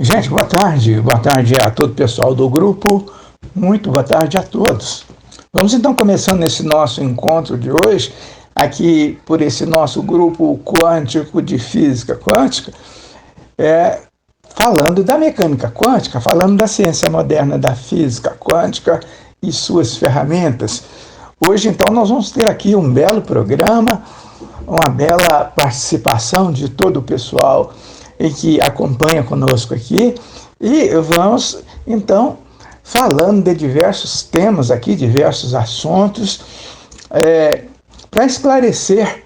Gente, boa tarde a todo o pessoal do grupo, muito boa tarde a todos. Vamos então começando esse nosso encontro de hoje, aqui por esse nosso grupo quântico de física quântica, falando da mecânica quântica, falando da ciência moderna da física quântica e suas ferramentas. Hoje então nós vamos ter aqui um belo programa, uma bela participação de todo o pessoal e que acompanha conosco aqui, e vamos, então, falando de diversos temas aqui, diversos assuntos, para esclarecer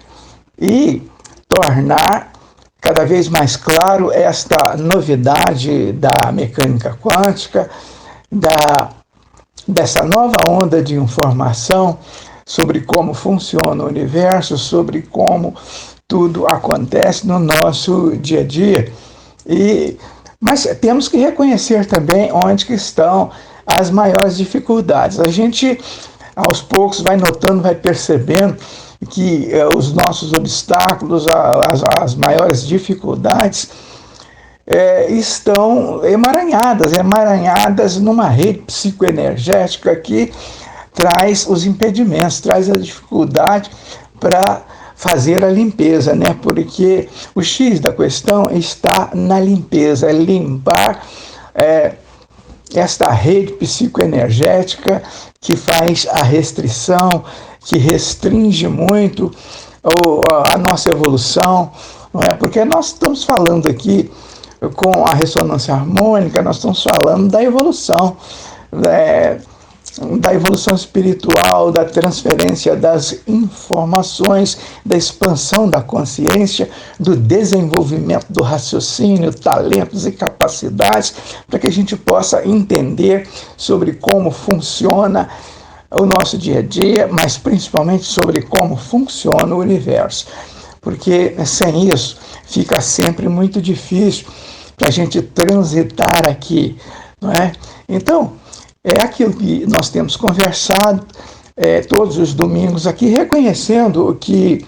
e tornar cada vez mais claro esta novidade da mecânica quântica, dessa nova onda de informação sobre como funciona o universo, sobre como tudo acontece no nosso dia a dia. Mas temos que reconhecer também onde que estão as maiores dificuldades. A gente, aos poucos, vai notando, vai percebendo que os nossos obstáculos, as maiores dificuldades, estão emaranhadas numa rede psicoenergética que traz os impedimentos, traz a dificuldade para fazer a limpeza, né? Porque o X da questão está na limpeza, limpar esta rede psicoenergética que faz a restrição, que restringe muito a nossa evolução, não é? Porque nós estamos falando aqui com a ressonância harmônica, nós estamos falando da evolução, da evolução espiritual, da transferência das informações, da expansão da consciência, do desenvolvimento do raciocínio, talentos e capacidades, para que a gente possa entender sobre como funciona o nosso dia a dia, mas principalmente sobre como funciona o universo. Porque sem isso fica sempre muito difícil para a gente transitar aqui, não é? Então, é aquilo que nós temos conversado todos os domingos aqui, reconhecendo que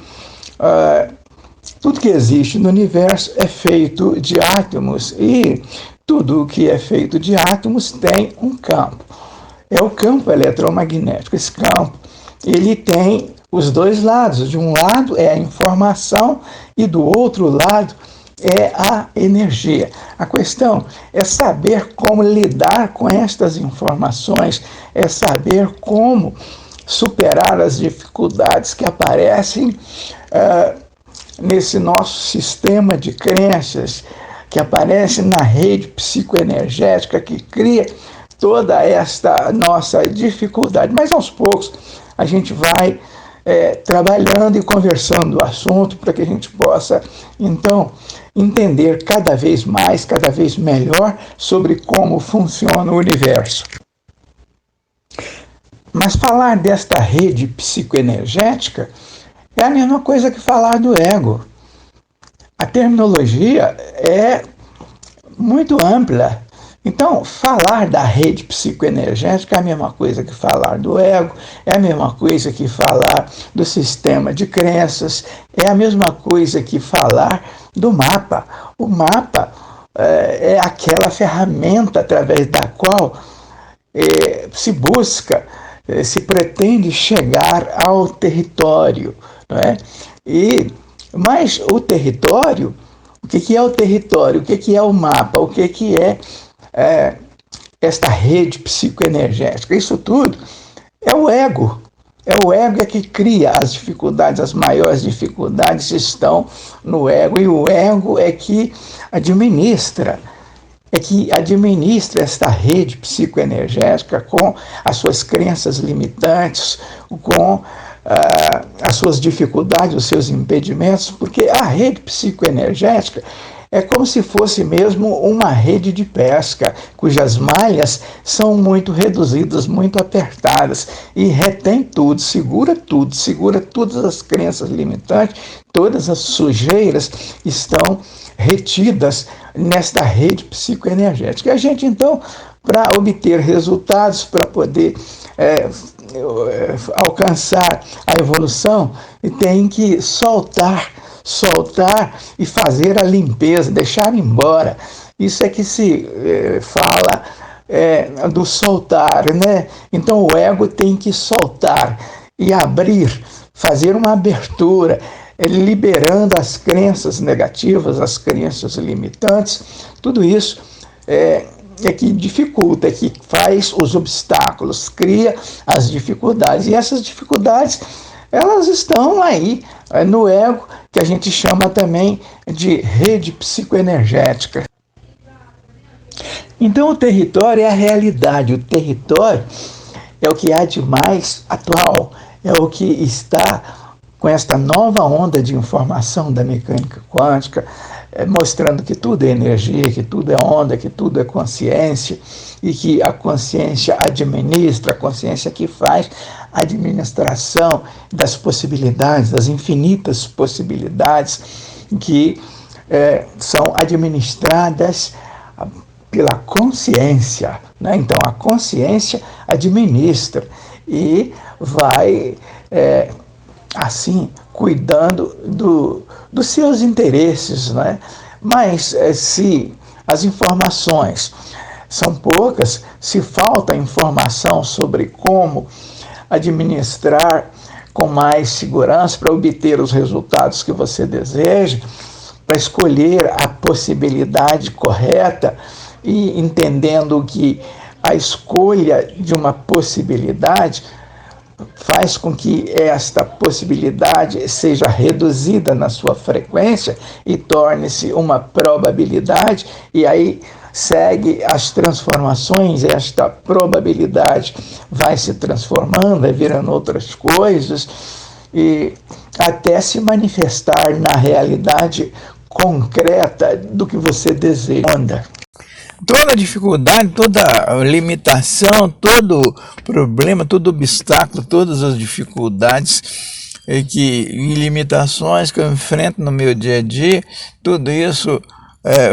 tudo que existe no universo é feito de átomos, e tudo que é feito de átomos tem um campo. É o campo eletromagnético. Esse campo, ele tem os dois lados. De um lado é a informação e do outro lado é a energia. A questão é saber como lidar com estas informações, é saber como superar as dificuldades que aparecem nesse nosso sistema de crenças, que aparecem na rede psicoenergética que cria toda esta nossa dificuldade. Mas aos poucos a gente vai trabalhando e conversando o assunto para que a gente possa, então, entender cada vez mais, cada vez melhor sobre como funciona o universo. Mas falar desta rede psicoenergética é a mesma coisa que falar do ego. A terminologia é muito ampla. Então, falar da rede psicoenergética é a mesma coisa que falar do ego, é a mesma coisa que falar do sistema de crenças, é a mesma coisa que falar do mapa. O mapa é aquela ferramenta através da qual se busca, se pretende chegar ao território, não é? Mas o território, o que é o território? O que é o mapa? O que é esta rede psicoenergética? Isso tudo é o ego. É o ego que cria as dificuldades, as maiores dificuldades estão no ego, e o ego é que administra esta rede psicoenergética com as suas crenças limitantes, com as suas dificuldades, os seus impedimentos, porque a rede psicoenergética é como se fosse mesmo uma rede de pesca, cujas malhas são muito reduzidas, muito apertadas, e retém tudo, segura todas as crenças limitantes, todas as sujeiras estão retidas nesta rede psicoenergética. E a gente, então, para obter resultados, para poder alcançar a evolução, tem que soltar soltar e fazer a limpeza, deixar embora. Isso é que se fala do soltar, né? Então o ego tem que soltar e abrir, fazer uma abertura, liberando as crenças negativas, as crenças limitantes. Tudo isso é que dificulta, é que faz os obstáculos, cria as dificuldades. E essas dificuldades, elas estão aí no ego, que a gente chama também de rede psicoenergética. Então o território é a realidade, o território é o que há de mais atual, é o que está com esta nova onda de informação da mecânica quântica, mostrando que tudo é energia, que tudo é onda, que tudo é consciência, e que a consciência administra, a consciência que faz a administração das possibilidades, das infinitas possibilidades que são administradas pela consciência, né? Então a consciência administra e vai assim cuidando dos seus interesses, né? Mas se as informações são poucas, se falta informação sobre como administrar com mais segurança para obter os resultados que você deseja, para escolher a possibilidade correta, e entendendo que a escolha de uma possibilidade faz com que esta possibilidade seja reduzida na sua frequência e torne-se uma probabilidade, e aí segue as transformações, esta probabilidade vai se transformando, vai virando outras coisas, e até se manifestar na realidade concreta do que você deseja. Toda dificuldade, toda limitação, todo problema, todo obstáculo, todas as dificuldades e limitações que eu enfrento no meu dia a dia, tudo isso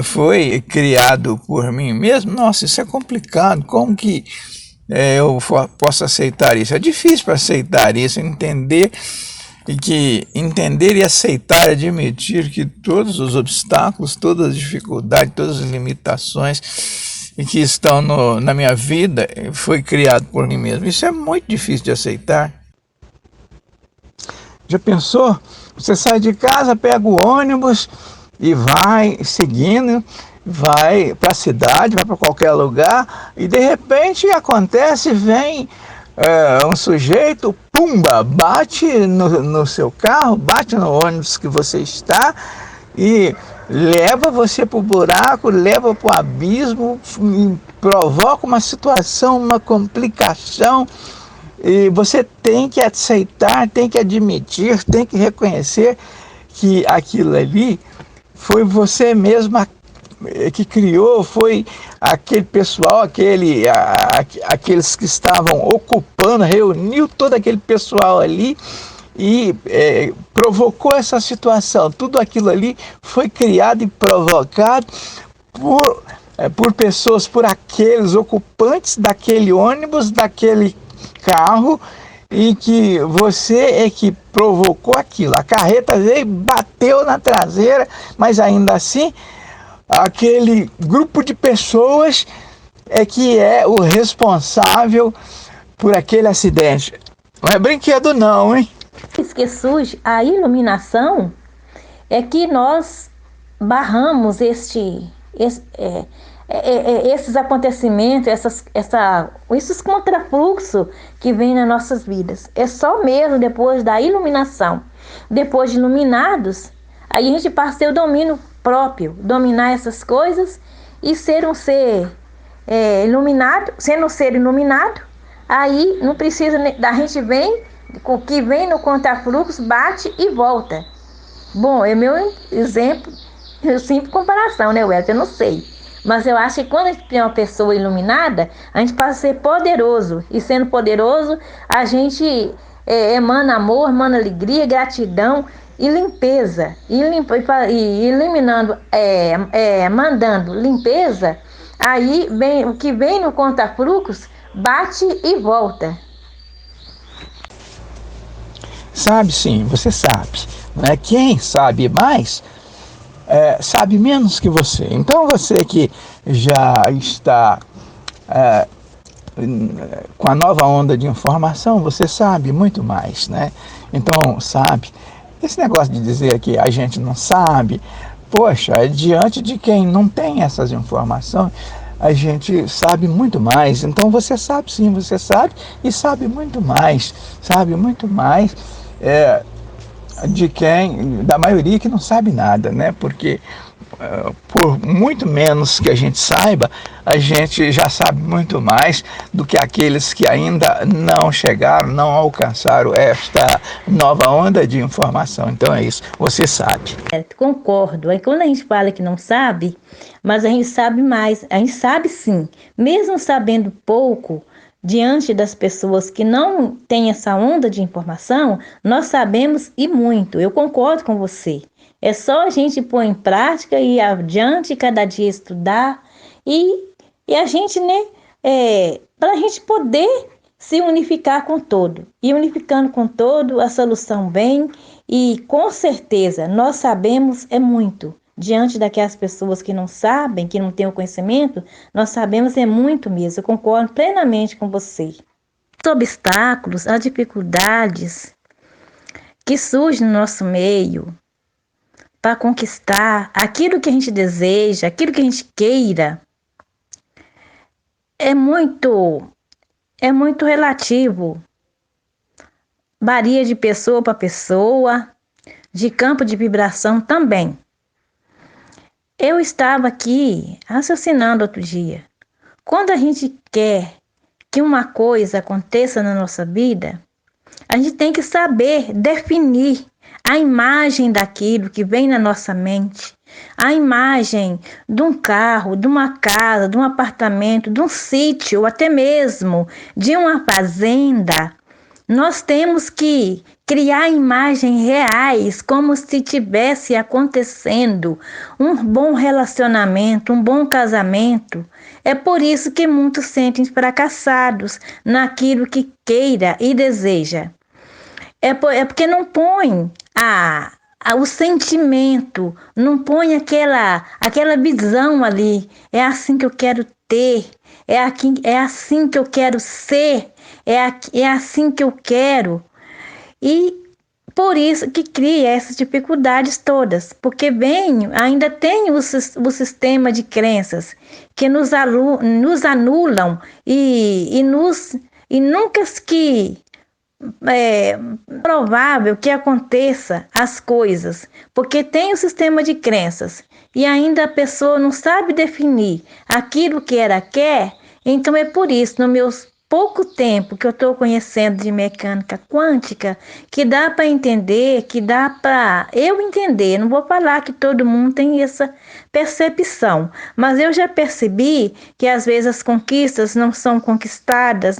foi criado por mim mesmo. Nossa, isso é complicado, como que eu posso aceitar isso? É difícil para aceitar isso, entender e aceitar, admitir que todos os obstáculos, todas as dificuldades, todas as limitações que estão na minha vida foi criado por mim mesmo. Isso é muito difícil de aceitar. Já pensou? Você sai de casa, pega o ônibus e vai seguindo, vai para a cidade, vai para qualquer lugar, e de repente acontece, vem um sujeito, pumba, bate no seu carro, bate no ônibus que você está e leva você para o buraco, leva para o abismo, provoca uma situação, uma complicação, e você tem que aceitar, tem que admitir, tem que reconhecer que aquilo ali foi você mesma que criou, foi aquele pessoal, aqueles que estavam ocupando, reuniu todo aquele pessoal ali e provocou essa situação. Tudo aquilo ali foi criado e provocado por pessoas, por aqueles ocupantes daquele ônibus, daquele carro, e que você é que provocou aquilo. A carreta veio, bateu na traseira, mas ainda assim aquele grupo de pessoas é que é o responsável por aquele acidente. Não é brinquedo não, hein? Que surge a iluminação é que nós barramos esses acontecimentos, esses contrafluxos que vêm nas nossas vidas. É só mesmo depois da iluminação. Depois de iluminados, aí a gente passa a ter o domínio próprio, dominar essas coisas e ser um ser iluminado. Sendo um ser iluminado, aí não precisa, da gente que vem no contrafluxo, bate e volta. Bom, é meu exemplo, simples comparação, né, Welton? Eu não sei. Mas eu acho que quando a gente tem uma pessoa iluminada, a gente passa a ser poderoso. E sendo poderoso, a gente emana amor, emana alegria, gratidão e limpeza. E eliminando, mandando limpeza, aí o que vem no contrafluxo bate e volta. Sabe sim, você sabe. Né? Quem sabe mais, sabe menos que você. Então você que já está com a nova onda de informação, você sabe muito mais, né? Então, sabe, esse negócio de dizer que a gente não sabe, poxa, diante de quem não tem essas informações, a gente sabe muito mais. Então você sabe sim, você sabe e sabe muito mais, de quem, da maioria que não sabe nada, né? Porque por muito menos que a gente saiba, a gente já sabe muito mais do que aqueles que ainda não chegaram, não alcançaram esta nova onda de informação. Então é isso, você sabe. Concordo. Aí quando a gente fala que não sabe, mas a gente sabe mais, a gente sabe sim, mesmo sabendo pouco, diante das pessoas que não têm essa onda de informação, nós sabemos e muito. Eu concordo com você. É só a gente pôr em prática e ir adiante, cada dia estudar e a gente, né, para a gente poder se unificar com todo. E unificando com todo, a solução vem e com certeza nós sabemos muito. Diante daquelas pessoas que não sabem, que não têm o conhecimento, nós sabemos muito mesmo. Eu concordo plenamente com você. Os obstáculos, as dificuldades que surgem no nosso meio para conquistar aquilo que a gente deseja, aquilo que a gente queira, é muito relativo. Varia de pessoa para pessoa, de campo de vibração também. Eu estava aqui raciocinando outro dia. Quando a gente quer que uma coisa aconteça na nossa vida, a gente tem que saber definir a imagem daquilo que vem na nossa mente, a imagem de um carro, de uma casa, de um apartamento, de um sítio, ou até mesmo de uma fazenda. Nós temos que criar imagens reais, como se tivesse acontecendo um bom relacionamento, um bom casamento. É por isso que muitos sentem fracassados naquilo que queira e deseja. É porque não põe o sentimento, não põe aquela visão ali. É assim que eu quero ter, é assim que eu quero ser, é assim que eu quero. E por isso que cria essas dificuldades todas, porque ainda tem o sistema de crenças que nos anulam e nunca que é provável que aconteça as coisas, porque tem o sistema de crenças e ainda a pessoa não sabe definir aquilo que ela quer. Então é por isso, no meu pouco tempo que eu estou conhecendo de mecânica quântica, que dá para entender, que dá para eu entender. Não vou falar que todo mundo tem essa percepção, mas eu já percebi que às vezes as conquistas não são conquistadas,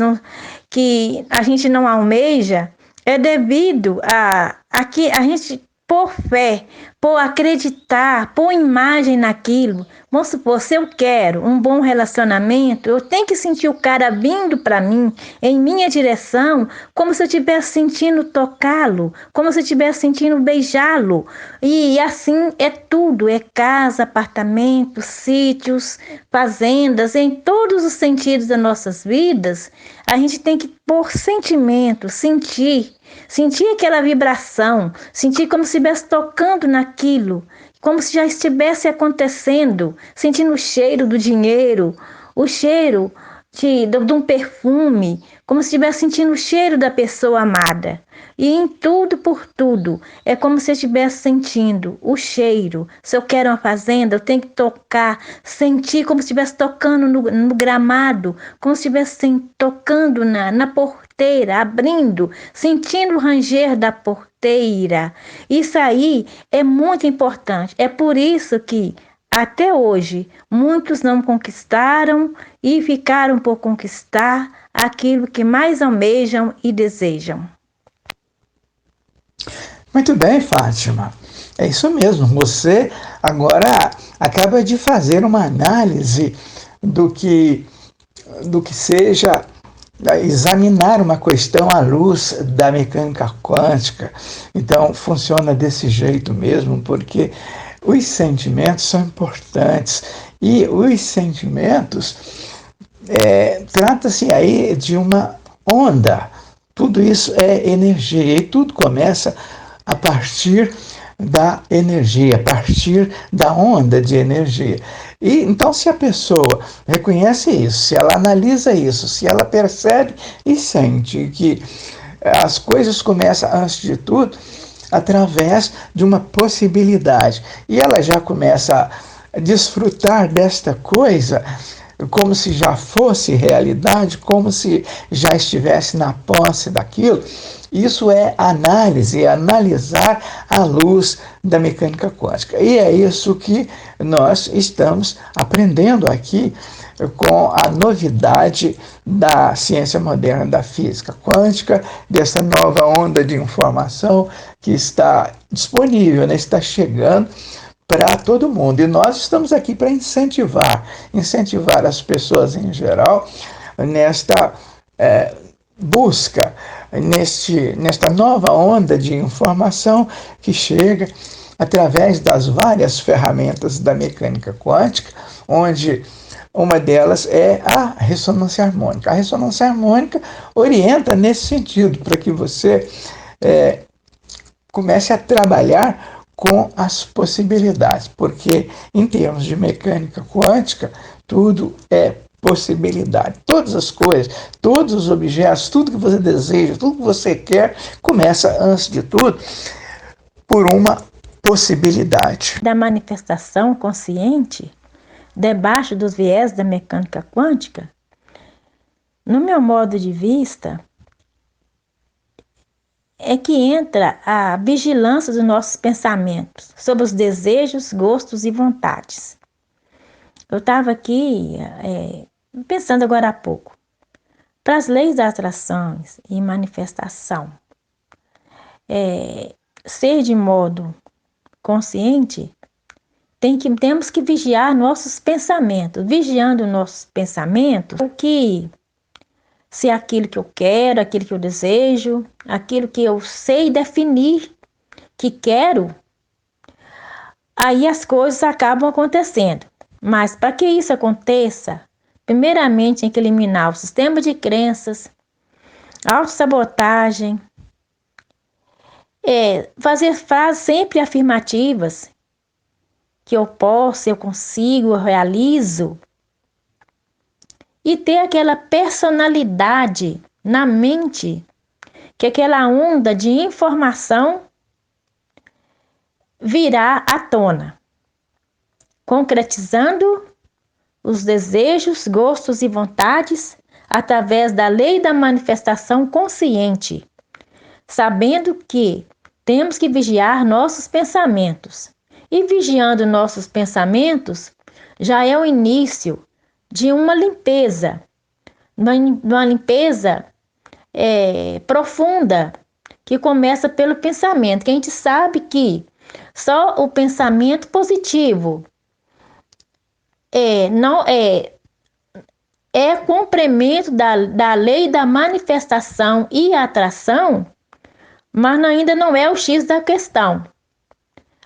que a gente não almeja, é devido a que a gente, por fé, por acreditar, por imagem naquilo. Vamos supor, se eu quero um bom relacionamento, eu tenho que sentir o cara vindo para mim, em minha direção, como se eu estivesse sentindo tocá-lo, como se eu estivesse sentindo beijá-lo. E assim é tudo, é casa, apartamentos, sítios, fazendas, em todos os sentidos das nossas vidas, a gente tem que pôr sentimento, sentir aquela vibração, sentir como se estivesse tocando naquilo, como se já estivesse acontecendo, sentindo o cheiro do dinheiro, o cheiro de um perfume, como se estivesse sentindo o cheiro da pessoa amada. E em tudo por tudo, é como se eu estivesse sentindo o cheiro. Se eu quero uma fazenda, eu tenho que tocar, sentir como se estivesse tocando no gramado, como se estivesse tocando na porteira, abrindo, sentindo o ranger da porteira. Isso aí é muito importante. É por isso que até hoje muitos não conquistaram e ficaram por conquistar aquilo que mais almejam e desejam. Muito bem, Fátima. É isso mesmo. Você agora acaba de fazer uma análise do que seja examinar uma questão à luz da mecânica quântica. Então, funciona desse jeito mesmo, porque os sentimentos são importantes. E os sentimentos, trata-se aí de uma onda. Tudo isso é energia. E tudo começa a partir da energia, a partir da onda de energia. E então, se a pessoa reconhece isso, se ela analisa isso, se ela percebe e sente que as coisas começam, antes de tudo, através de uma possibilidade, e ela já começa a desfrutar desta coisa como se já fosse realidade, como se já estivesse na posse daquilo. Isso é análise, é analisar à luz da mecânica quântica. E é isso que nós estamos aprendendo aqui com a novidade da ciência moderna da física quântica, dessa nova onda de informação que está disponível, né? Está chegando para todo mundo. E nós estamos aqui para incentivar as pessoas em geral nesta busca, nesta nova onda de informação que chega através das várias ferramentas da mecânica quântica, onde uma delas é a ressonância harmônica. A ressonância harmônica orienta nesse sentido, para que você comece a trabalhar com as possibilidades, porque em termos de mecânica quântica, tudo é possibilidade. Todas as coisas, todos os objetos, tudo que você deseja, tudo que você quer, começa, antes de tudo, por uma possibilidade. Da manifestação consciente, debaixo dos viés da mecânica quântica, no meu modo de vista, é que entra a vigilância dos nossos pensamentos sobre os desejos, gostos e vontades. Eu estava aqui pensando agora há pouco, para as leis da atração e manifestação, ser de modo consciente, temos que vigiar nossos pensamentos. Vigiando nossos pensamentos, se é aquilo que eu quero, aquilo que eu desejo, aquilo que eu sei definir que quero, aí as coisas acabam acontecendo. Mas para que isso aconteça, primeiramente tem que eliminar o sistema de crenças, autossabotagem, fazer frases sempre afirmativas, que eu posso, eu consigo, eu realizo, e ter aquela personalidade na mente, que aquela onda de informação virá à tona, concretizando os desejos, gostos e vontades através da lei da manifestação consciente, sabendo que temos que vigiar nossos pensamentos. E vigiando nossos pensamentos já é o início de uma limpeza, profunda, que começa pelo pensamento, que a gente sabe que só o pensamento positivo é complemento da lei da manifestação e atração, mas ainda não é o X da questão.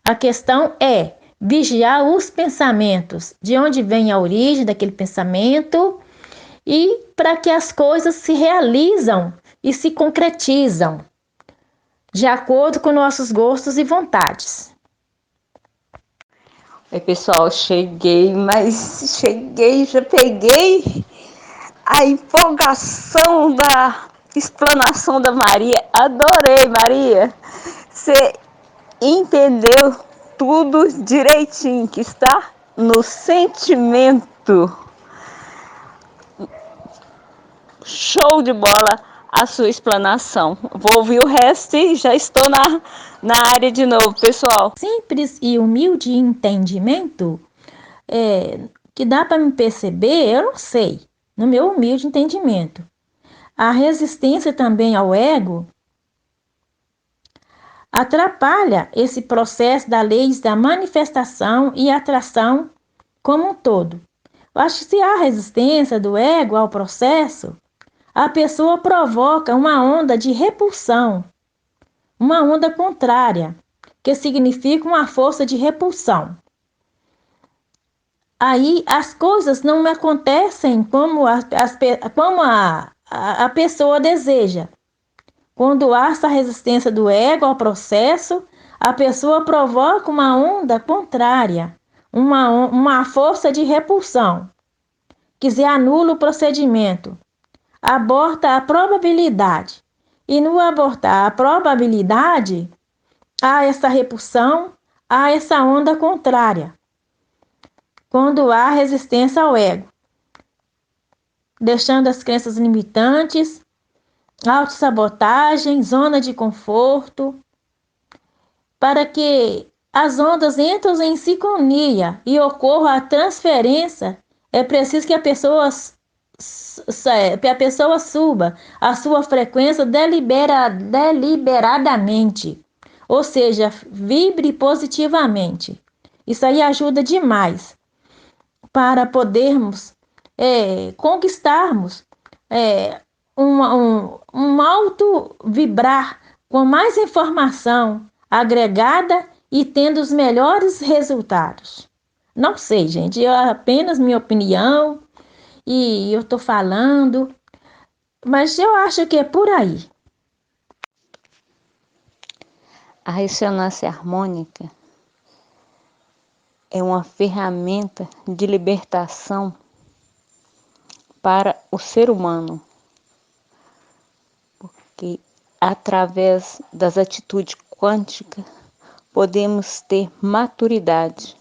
A questão é vigiar os pensamentos, de onde vem a origem daquele pensamento, e para que as coisas se realizam e se concretizam de acordo com nossos gostos e vontades. Oi, pessoal, já peguei a empolgação da explanação da Maria. Adorei, Maria. Você entendeu tudo direitinho, que está no sentimento. Show de bola a sua explanação. Vou ouvir o resto e já estou na área de novo, pessoal. Simples e humilde entendimento, que dá para me perceber, eu não sei, no meu humilde entendimento. A resistência também ao ego atrapalha esse processo da lei da manifestação e atração como um todo. Eu acho que se há resistência do ego ao processo, a pessoa provoca uma onda de repulsão, uma onda contrária, que significa uma força de repulsão. Aí as coisas não acontecem como a pessoa deseja. Quando há essa resistência do ego ao processo, a pessoa provoca uma onda contrária, uma força de repulsão, que se anula o procedimento, aborta a probabilidade. E no abortar a probabilidade, há essa repulsão, há essa onda contrária. Quando há resistência ao ego, deixando as crenças limitantes, autossabotagem, zona de conforto, para que as ondas entrem em sincronia e ocorra a transferência, é preciso que a pessoa suba a sua frequência deliberadamente, ou seja, vibre positivamente. Isso aí ajuda demais para podermos conquistarmos um alto vibrar com mais informação agregada e tendo os melhores resultados. Não sei, gente, é apenas minha opinião e eu estou falando, mas eu acho que é por aí. A ressonância harmônica é uma ferramenta de libertação para o ser humano, porque através das atitudes quânticas podemos ter maturidade,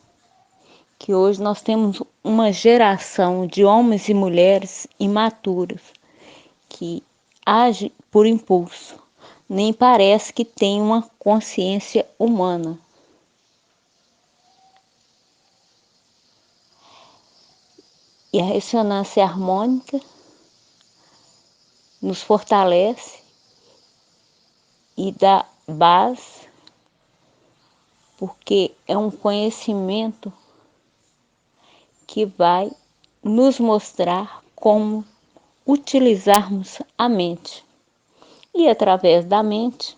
que hoje nós temos uma geração de homens e mulheres imaturos que agem por impulso, nem parece que tem uma consciência humana. E a ressonância harmônica nos fortalece e dá base, porque é um conhecimento que vai nos mostrar como utilizarmos a mente. E através da mente,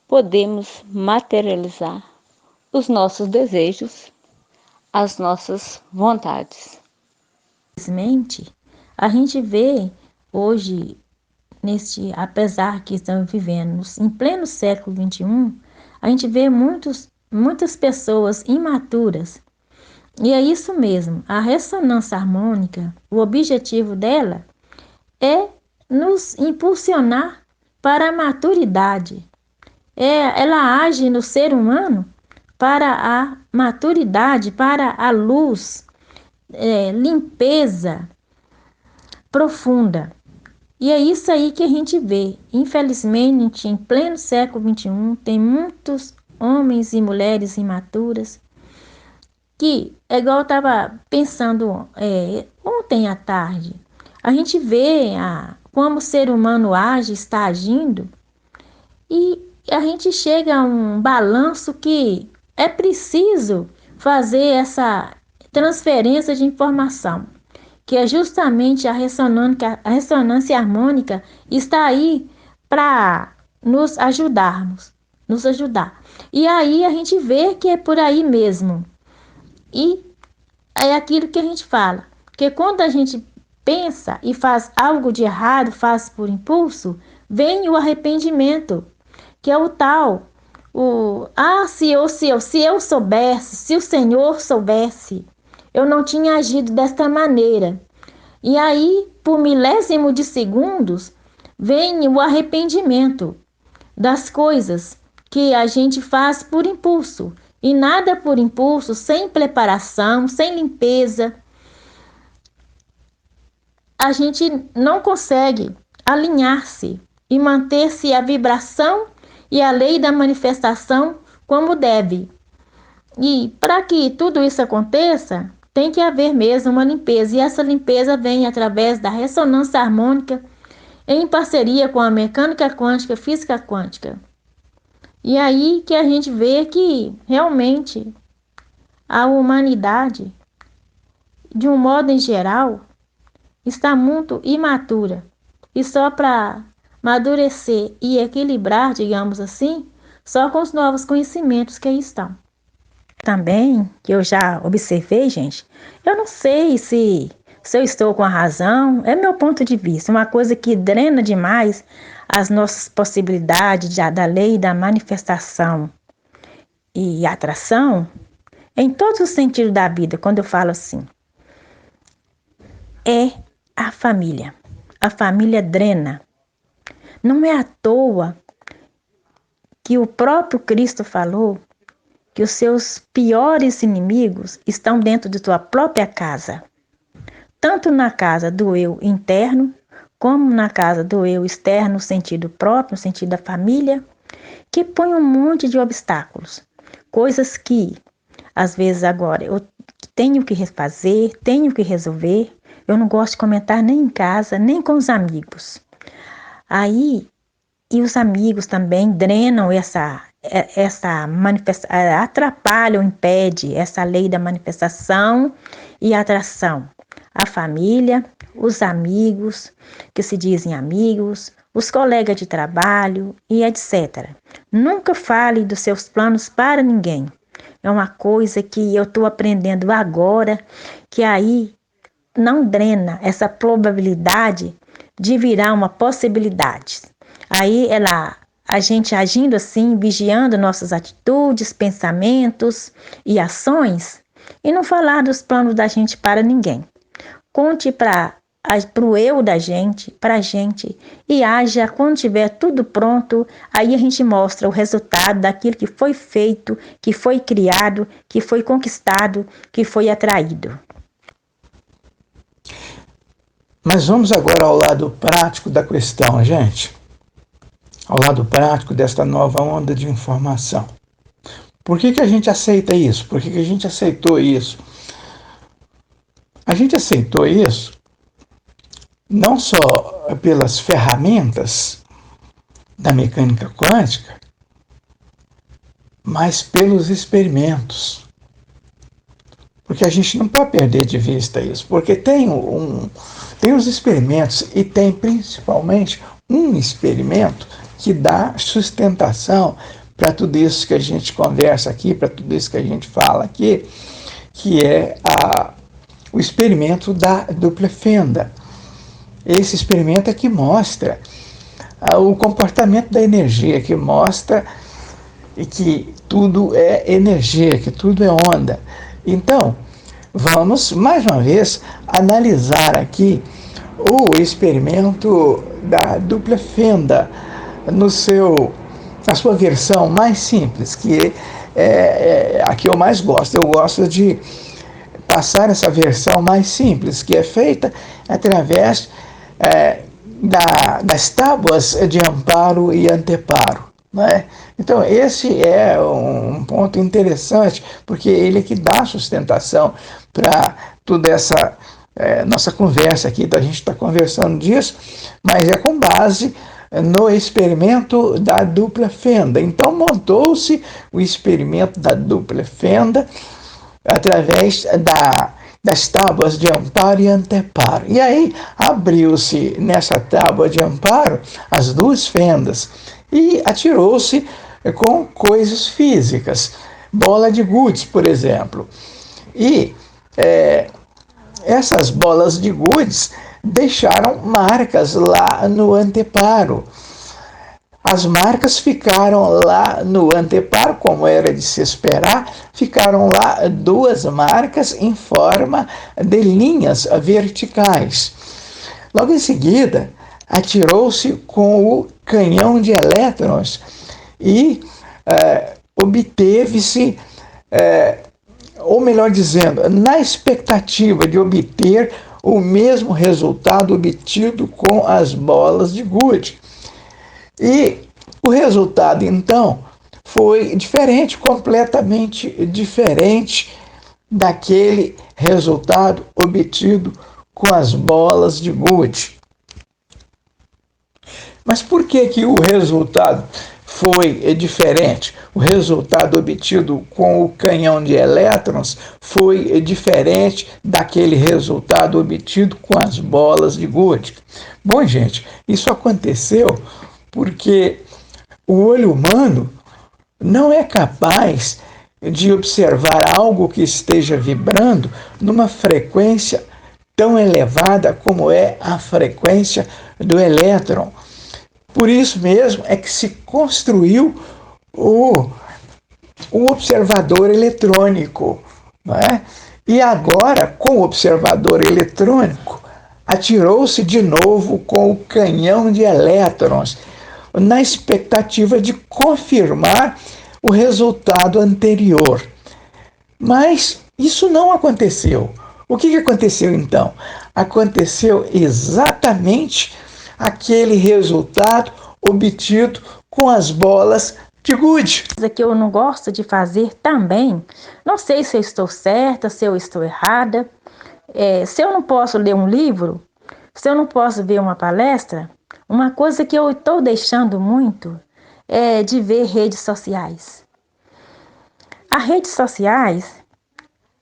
podemos materializar os nossos desejos, as nossas vontades. Infelizmente, a gente vê hoje, apesar que estamos vivendo em pleno século XXI, a gente vê muitas pessoas imaturas. E é isso mesmo, a ressonância harmônica, o objetivo dela é nos impulsionar para a maturidade. Ela age no ser humano para a maturidade, para a luz, limpeza profunda. E é isso aí que a gente vê. Infelizmente, em pleno século XXI, tem muitos homens e mulheres imaturas que, é igual eu estava pensando ontem à tarde, a gente vê como o ser humano age, está agindo, e a gente chega a um balanço que é preciso fazer essa transferência de informação, que é justamente a ressonância harmônica está aí para nos ajudar. E aí a gente vê que é por aí mesmo. E é aquilo que a gente fala, que quando a gente pensa e faz algo de errado, faz por impulso, vem o arrependimento, que é o tal, se eu soubesse, se o Senhor soubesse, eu não tinha agido desta maneira. E aí, por milésimo de segundos, vem o arrependimento das coisas que a gente faz por impulso. E nada por impulso, sem preparação, sem limpeza. A gente não consegue alinhar-se e manter-se a vibração e a lei da manifestação como deve. E para que tudo isso aconteça, tem que haver mesmo uma limpeza. E essa limpeza vem através da ressonância harmônica em parceria com a mecânica quântica, física quântica. E aí que a gente vê que realmente a humanidade, de um modo em geral, está muito imatura. e só para amadurecer e equilibrar, digamos assim, só com os novos conhecimentos que aí estão. Também, que eu já observei, gente, eu não sei se eu estou com a razão, é meu ponto de vista, uma coisa que drena demais as nossas possibilidades da lei da manifestação e atração, em todos os sentidos da vida, quando eu falo assim, é a família. A família drena. Não é à toa que o próprio Cristo falou que os seus piores inimigos estão dentro de tua própria casa. Tanto na casa do eu interno, como na casa do eu externo, no sentido próprio, no sentido da família, que põe um monte de obstáculos. Coisas que, às vezes agora, eu tenho que refazer, tenho que resolver. Eu não gosto de comentar nem em casa, nem com os amigos. Aí, e os amigos também drenam essa manifestação, atrapalham, impedem essa lei da manifestação e atração. A família, os amigos, que se dizem amigos, os colegas de trabalho e etc. Nunca fale dos seus planos para ninguém. É uma coisa que eu estou aprendendo agora, que aí não drena essa probabilidade de virar uma possibilidade. Aí a gente agindo assim, vigiando nossas atitudes, pensamentos e ações, e não falar dos planos da gente para ninguém. Conte para o eu da gente, para a gente, e haja quando tiver tudo pronto, aí a gente mostra o resultado daquilo que foi feito, que foi criado, que foi conquistado, que foi atraído. Mas vamos agora ao lado prático da questão, gente. Ao lado prático desta nova onda de informação. Por que a gente aceita isso? Por que a gente aceitou isso? A gente aceitou isso não só pelas ferramentas da mecânica quântica, mas pelos experimentos. Porque a gente não pode perder de vista isso, porque tem os experimentos e tem principalmente um experimento que dá sustentação para tudo isso que a gente conversa aqui, para tudo isso que a gente fala aqui, que é o experimento da dupla fenda. Esse experimento é que mostra o comportamento da energia, que mostra que tudo é energia, que tudo é onda. Então, vamos, mais uma vez, analisar aqui o experimento da dupla fenda na sua versão mais simples, que é a que eu mais gosto. Eu gosto de passar essa versão mais simples, que é feita através das tábuas de amparo e anteparo. Né? Então, esse é um ponto interessante, porque ele é que dá sustentação para toda essa nossa conversa aqui. Então, a gente está conversando disso, mas é com base no experimento da dupla fenda. Então, montou-se o experimento da dupla fenda através das tábuas de amparo e anteparo. E aí, abriu-se nessa tábua de amparo as duas fendas e atirou-se com coisas físicas, bola de gude, por exemplo. E essas bolas de gude deixaram marcas lá no anteparo. As marcas ficaram lá no anteparo, como era de se esperar, ficaram lá duas marcas em forma de linhas verticais. Logo em seguida, atirou-se com o canhão de elétrons e obteve-se, ou melhor dizendo, na expectativa de obter o mesmo resultado obtido com as bolas de gude. E o resultado, então, foi diferente, completamente diferente daquele resultado obtido com as bolas de gude. Mas por que o resultado foi diferente. O resultado obtido com o canhão de elétrons foi diferente daquele resultado obtido com as bolas de gude. Bom, gente, isso aconteceu porque o olho humano não é capaz de observar algo que esteja vibrando numa frequência tão elevada como é a frequência do elétron. Por isso mesmo é que se construiu o observador eletrônico, não é? E agora, com o observador eletrônico, atirou-se de novo com o canhão de elétrons, na expectativa de confirmar o resultado anterior. Mas isso não aconteceu. O que aconteceu então? Aconteceu exatamente aquele resultado obtido com as bolas de gude. Coisa que eu não gosto de fazer também, não sei se eu estou certa, se eu estou errada, se eu não posso ler um livro, se eu não posso ver uma palestra, uma coisa que eu estou deixando muito é de ver redes sociais. As redes sociais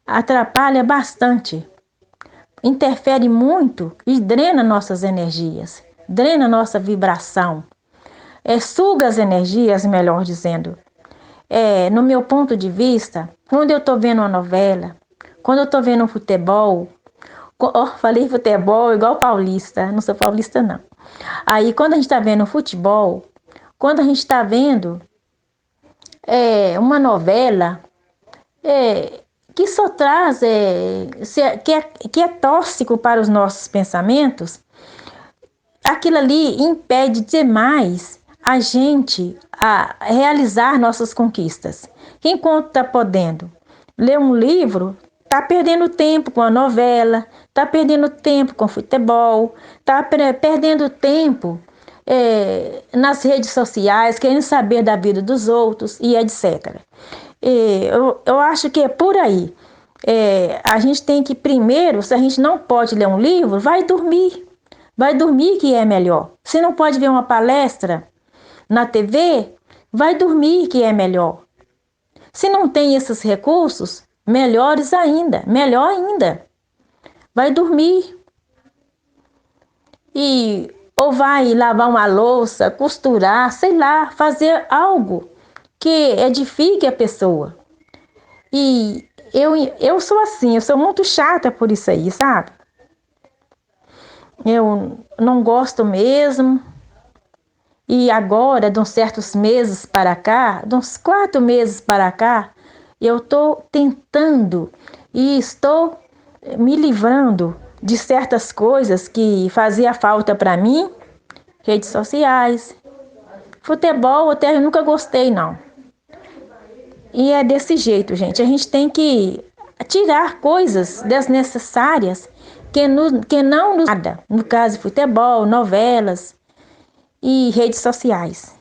atrapalham bastante, interfere muito e drena nossas energias, drena nossa vibração, suga as energias, melhor dizendo. No meu ponto de vista, quando eu estou vendo uma novela, quando eu estou vendo um futebol, falei futebol igual paulista, não sou paulista não. Aí quando a gente está vendo futebol, quando a gente está vendo uma novela que só traz, que é tóxico para os nossos pensamentos, aquilo ali impede demais a gente a realizar nossas conquistas. Enquanto está podendo ler um livro, está perdendo tempo com a novela, está perdendo tempo com futebol, está perdendo tempo nas redes sociais, querendo saber da vida dos outros e etc. Eu acho que é por aí. A gente tem que primeiro, se a gente não pode ler um livro, vai dormir. Vai dormir que é melhor. Se não pode ver uma palestra na TV, vai dormir que é melhor. Se não tem esses recursos, melhor ainda. Vai dormir. Ou vai lavar uma louça, costurar, sei lá, fazer algo que edifique a pessoa. E eu sou assim, eu sou muito chata por isso aí, sabe? Eu não gosto mesmo. E agora, de uns certos meses para cá, de uns 4 meses para cá, eu estou tentando e estou me livrando de certas coisas que fazia falta para mim. Redes sociais, futebol, até eu nunca gostei, não. E é desse jeito, gente. A gente tem que tirar coisas desnecessárias que não nos nada. No caso, futebol, novelas e redes sociais.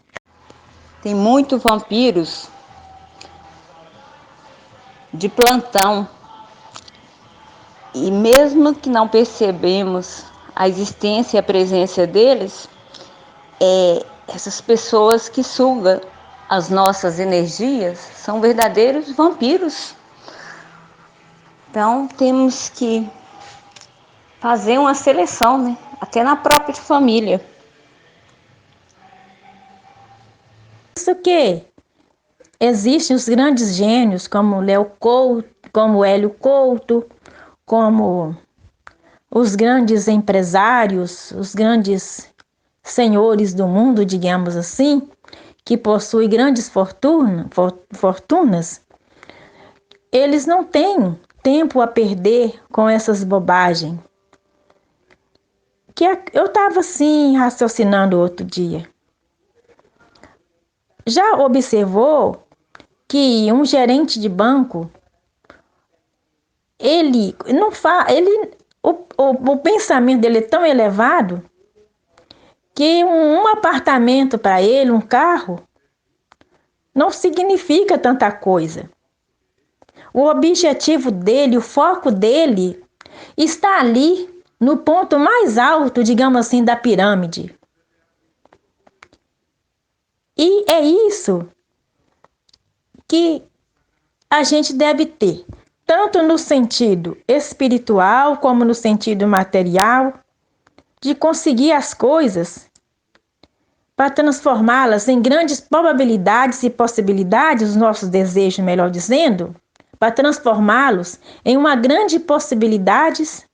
Tem muitos vampiros de plantão. E mesmo que não percebemos a existência e a presença deles, essas pessoas que sugam as nossas energias são verdadeiros vampiros. Então temos que fazer uma seleção, né? Até na própria família. Isso que existem os grandes gênios como Léo Couto, como Hélio Couto, como os grandes empresários, os grandes senhores do mundo, digamos assim, que possuem grandes fortunas, eles não têm tempo a perder com essas bobagens. Eu estava assim raciocinando outro dia. Já observou que um gerente de banco, o pensamento dele é tão elevado que um apartamento para ele, um carro, não significa tanta coisa. O objetivo dele, o foco dele está ali no ponto mais alto, digamos assim, da pirâmide. E é isso que a gente deve ter, tanto no sentido espiritual como no sentido material, de conseguir as coisas para transformá-las em grandes probabilidades e possibilidades, os nossos desejos, melhor dizendo, para transformá-los em uma grande possibilidades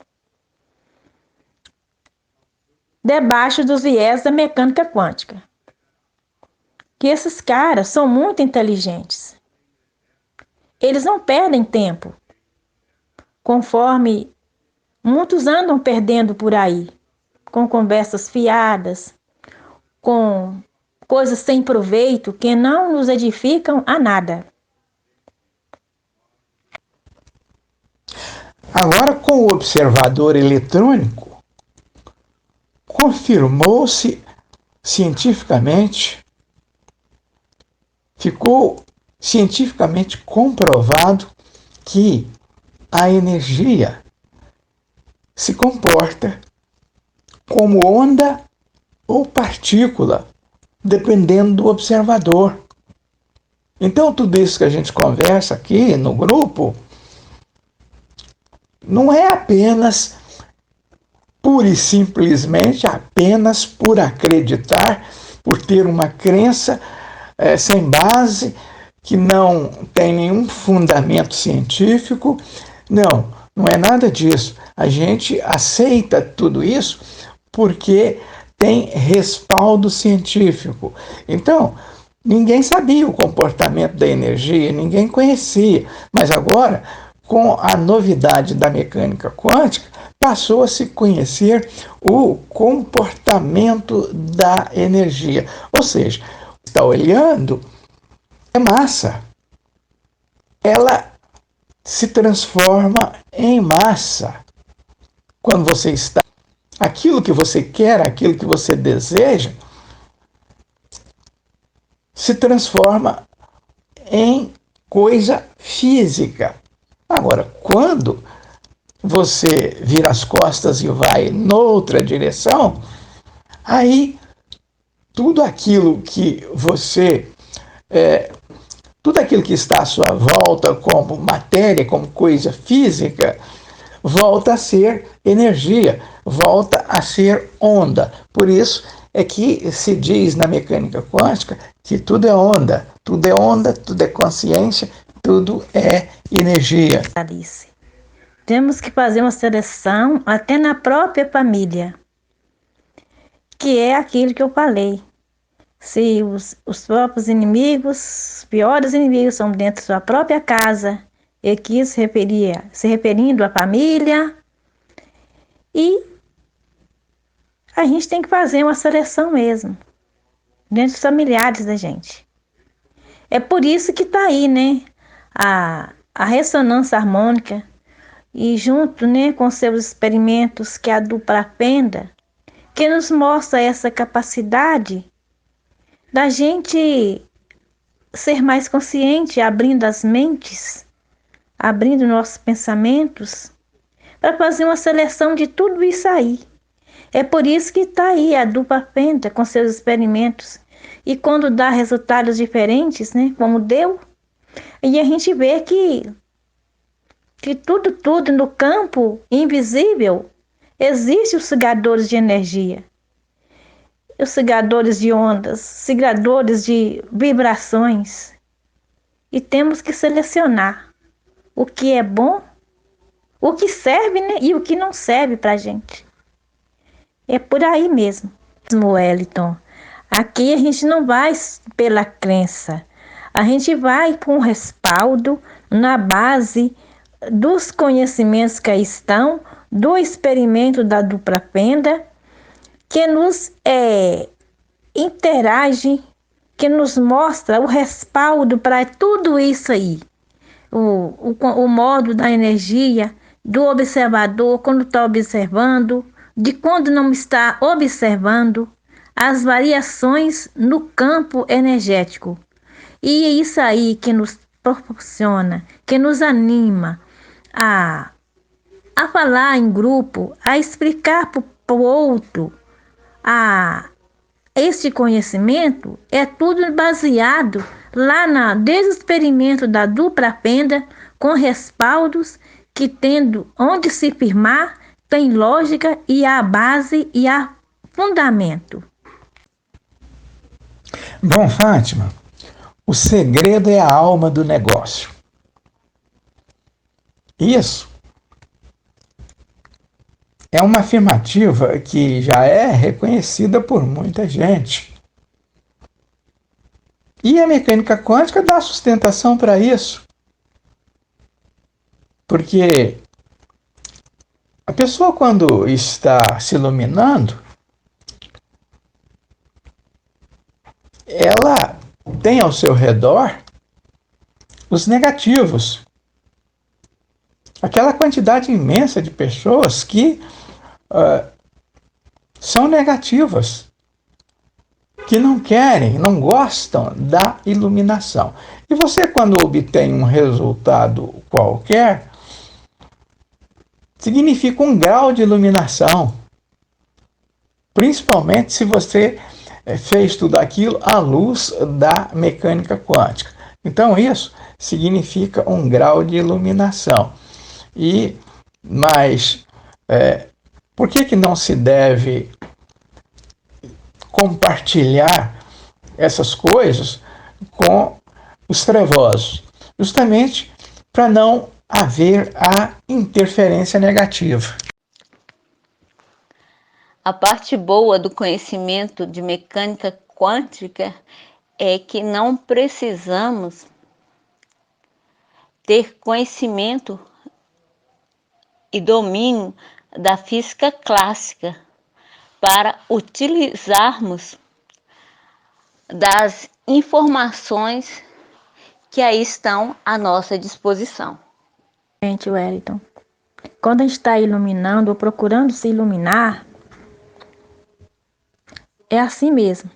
debaixo dos viés da mecânica quântica. Que esses caras são muito inteligentes. Eles não perdem tempo, conforme muitos andam perdendo por aí, com conversas fiadas, com coisas sem proveito que não nos edificam a nada. Agora, com o observador eletrônico, confirmou-se cientificamente, ficou cientificamente comprovado que a energia se comporta como onda ou partícula, dependendo do observador. Então, tudo isso que a gente conversa aqui no grupo não é apenas, pura e simplesmente, apenas por acreditar, por ter uma crença sem base, que não tem nenhum fundamento científico. Não, não é nada disso. A gente aceita tudo isso porque tem respaldo científico. Então, ninguém sabia o comportamento da energia, ninguém conhecia, mas agora, com a novidade da mecânica quântica, passou a se conhecer o comportamento da energia. Ou seja, está olhando, é massa. Ela se transforma em massa. Quando você está, aquilo que você quer, aquilo que você deseja, se transforma em coisa física. Agora, quando você vira as costas e vai noutra direção, aí tudo aquilo que você, tudo aquilo que está à sua volta como matéria, como coisa física, volta a ser energia, volta a ser onda. Por isso é que se diz na mecânica quântica que tudo é onda, tudo é consciência, tudo é energia. Alice, temos que fazer uma seleção até na própria família, que é aquilo que eu falei. Se os próprios inimigos, os piores inimigos são dentro da sua própria casa, e aqui se referindo à família, e a gente tem que fazer uma seleção mesmo, dentro dos familiares da gente. É por isso que está aí, né, a ressonância harmônica, e junto, né, com seus experimentos, que é a dupla fenda, que nos mostra essa capacidade da gente ser mais consciente, abrindo as mentes, abrindo nossos pensamentos, para fazer uma seleção de tudo isso aí. É por isso que está aí a dupla fenda com seus experimentos. E quando dá resultados diferentes, né, como deu, e a gente vê que tudo no campo invisível existe os sugadores de energia, os sugadores de ondas, sugadores de vibrações. E temos que selecionar o que é bom, o que serve, né, e o que não serve para a gente. É por aí mesmo, Wellington. Aqui a gente não vai pela crença, a gente vai com respaldo na base dos conhecimentos que aí estão, do experimento da dupla fenda, que nos interage, que nos mostra o respaldo para tudo isso aí. O modo da energia, do observador, quando está observando, de quando não está observando, as variações no campo energético. E é isso aí que nos proporciona, que nos anima a falar em grupo, a explicar para o outro este conhecimento é tudo baseado lá desde o experimento da dupla fenda, com respaldos que, tendo onde se firmar, tem lógica e a base e a fundamento. Bom, Fátima, o segredo é a alma do negócio. Isso é uma afirmativa que já é reconhecida por muita gente. E a mecânica quântica dá sustentação para isso. Porque a pessoa, quando está se iluminando, ela tem ao seu redor os negativos. Aquela quantidade imensa de pessoas que são negativas, que não querem, não gostam da iluminação. E você, quando obtém um resultado qualquer, significa um grau de iluminação. Principalmente se você fez tudo aquilo à luz da mecânica quântica. Então, isso significa um grau de iluminação. Mas por que não se deve compartilhar essas coisas com os trevosos? Justamente para não haver a interferência negativa. A parte boa do conhecimento de mecânica quântica é que não precisamos ter conhecimento e domínio da física clássica para utilizarmos das informações que aí estão à nossa disposição. Gente, Wellington, quando a gente está iluminando ou procurando se iluminar, é assim mesmo.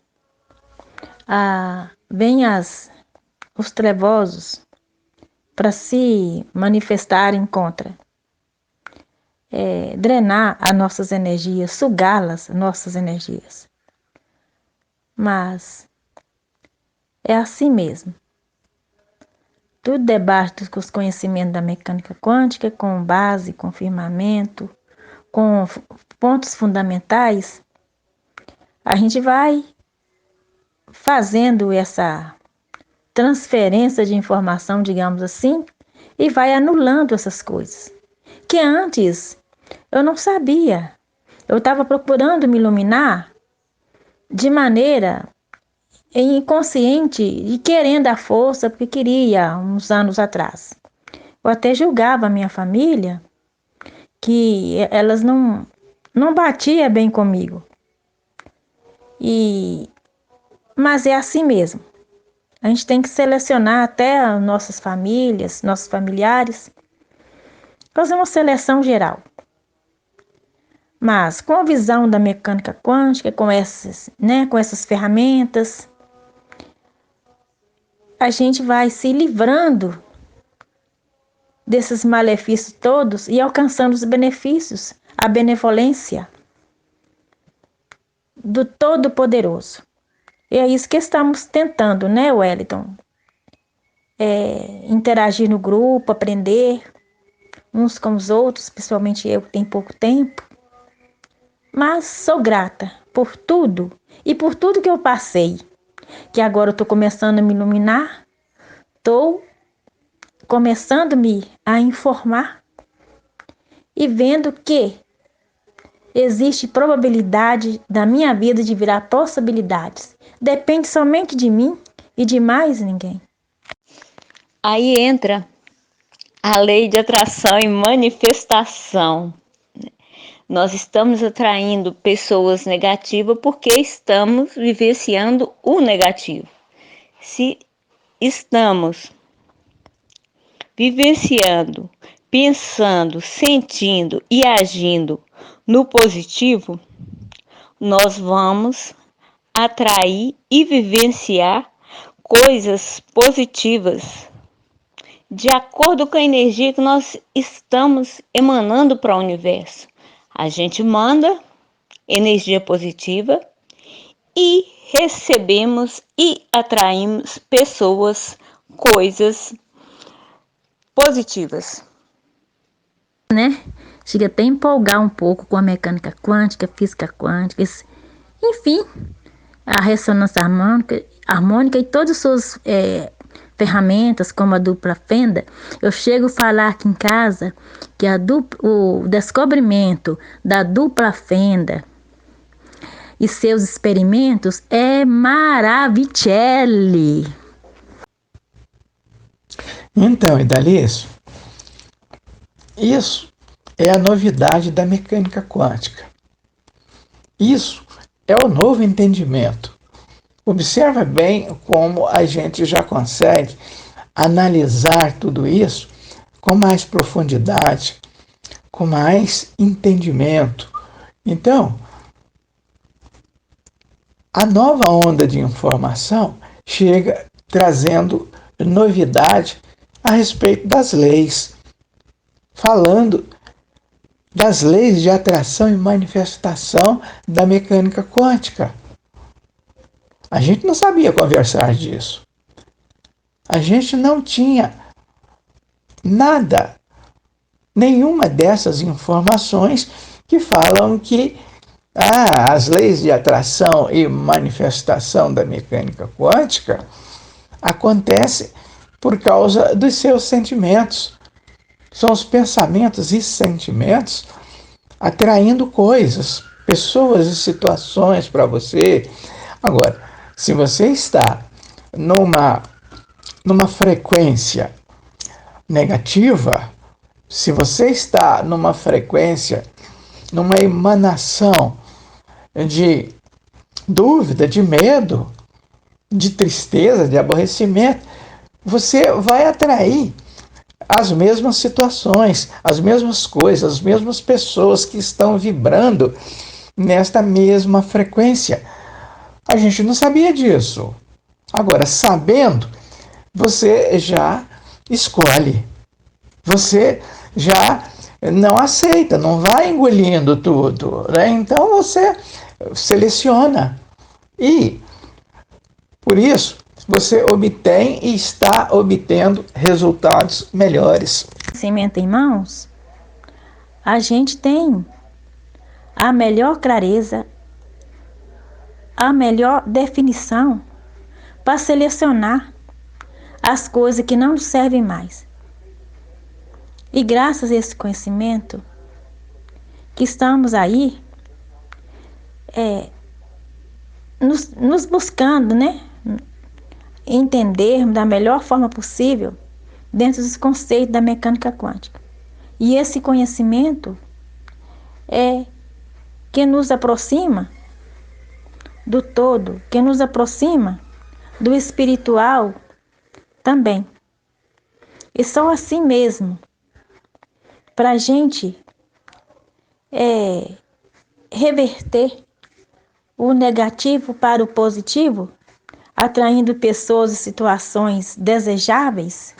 Vem os trevosos para se manifestarem contra. Drenar as nossas energias, sugá-las, nossas energias. Mas é assim mesmo. Tudo debaixo dos conhecimentos da mecânica quântica, com base, com firmamento, com pontos fundamentais, a gente vai fazendo essa transferência de informação, digamos assim, e vai anulando essas coisas. Que antes eu não sabia. Eu estava procurando me iluminar de maneira inconsciente e querendo a força, porque queria, uns anos atrás. Eu até julgava a minha família, que elas não batiam bem comigo. Mas é assim mesmo. A gente tem que selecionar até as nossas famílias, nossos familiares, fazer uma seleção geral. Mas com a visão da mecânica quântica, com essas ferramentas, a gente vai se livrando desses malefícios todos e alcançando os benefícios, a benevolência do Todo-Poderoso. E é isso que estamos tentando, né, Wellington? Interagir no grupo, aprender uns com os outros, principalmente eu que tenho pouco tempo. Mas sou grata por tudo e por tudo que eu passei. Que agora eu estou começando a me iluminar, estou começando-me a informar e vendo que existe probabilidade da minha vida de virar possibilidades. Depende somente de mim e de mais ninguém. Aí entra a lei de atração e manifestação. Nós estamos atraindo pessoas negativas porque estamos vivenciando o negativo. Se estamos vivenciando, pensando, sentindo e agindo no positivo, nós vamos atrair e vivenciar coisas positivas de acordo com a energia que nós estamos emanando para o universo. A gente manda energia positiva e recebemos e atraímos pessoas, coisas positivas. Chega até a empolgar um pouco com a mecânica quântica, física quântica, enfim, a ressonância harmônica e todas as suas ferramentas, como a dupla fenda. Eu chego a falar aqui em casa que o descobrimento da dupla fenda e seus experimentos é maravicelli. Então, Idalice, isso é a novidade da mecânica quântica. Isso é o novo entendimento. Observa bem como a gente já consegue analisar tudo isso com mais profundidade, com mais entendimento. Então, a nova onda de informação chega trazendo novidade a respeito das leis, falando das leis de atração e manifestação da mecânica quântica. A gente não sabia conversar disso. A gente não tinha nada, nenhuma dessas informações que falam que as leis de atração e manifestação da mecânica quântica acontecem por causa dos seus sentimentos. São os pensamentos e sentimentos atraindo coisas, pessoas e situações para você. Agora, se você está numa frequência negativa, se você está numa frequência, numa emanação de dúvida, de medo, de tristeza, de aborrecimento, você vai atrair as mesmas situações, as mesmas coisas, as mesmas pessoas que estão vibrando nesta mesma frequência. A gente não sabia disso. Agora, sabendo, você já escolhe. Você já não aceita, não vai engolindo tudo, né? Então você seleciona. E, por isso, você obtém e está obtendo resultados melhores. Conhecimento em mãos, a gente tem a melhor clareza, a melhor definição para selecionar as coisas que não nos servem mais. E graças a esse conhecimento que estamos aí nos buscando, entendermos da melhor forma possível dentro dos conceitos da mecânica quântica. E esse conhecimento é que nos aproxima do todo, que nos aproxima do espiritual também. E só assim mesmo, para a gente reverter o negativo para o positivo, atraindo pessoas e situações desejáveis,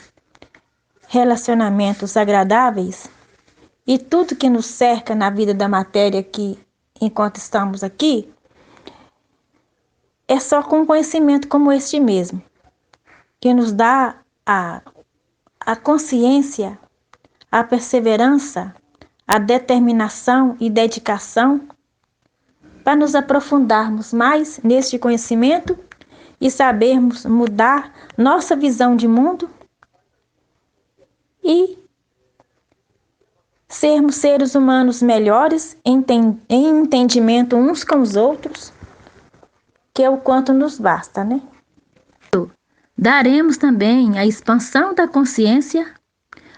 relacionamentos agradáveis e tudo que nos cerca na vida da matéria aqui, enquanto estamos aqui, é só com conhecimento como este mesmo, que nos dá a consciência, a perseverança, a determinação e dedicação para nos aprofundarmos mais neste conhecimento e sabermos mudar nossa visão de mundo e sermos seres humanos melhores em entendimento uns com os outros, que é o quanto nos basta, Daremos também a expansão da consciência,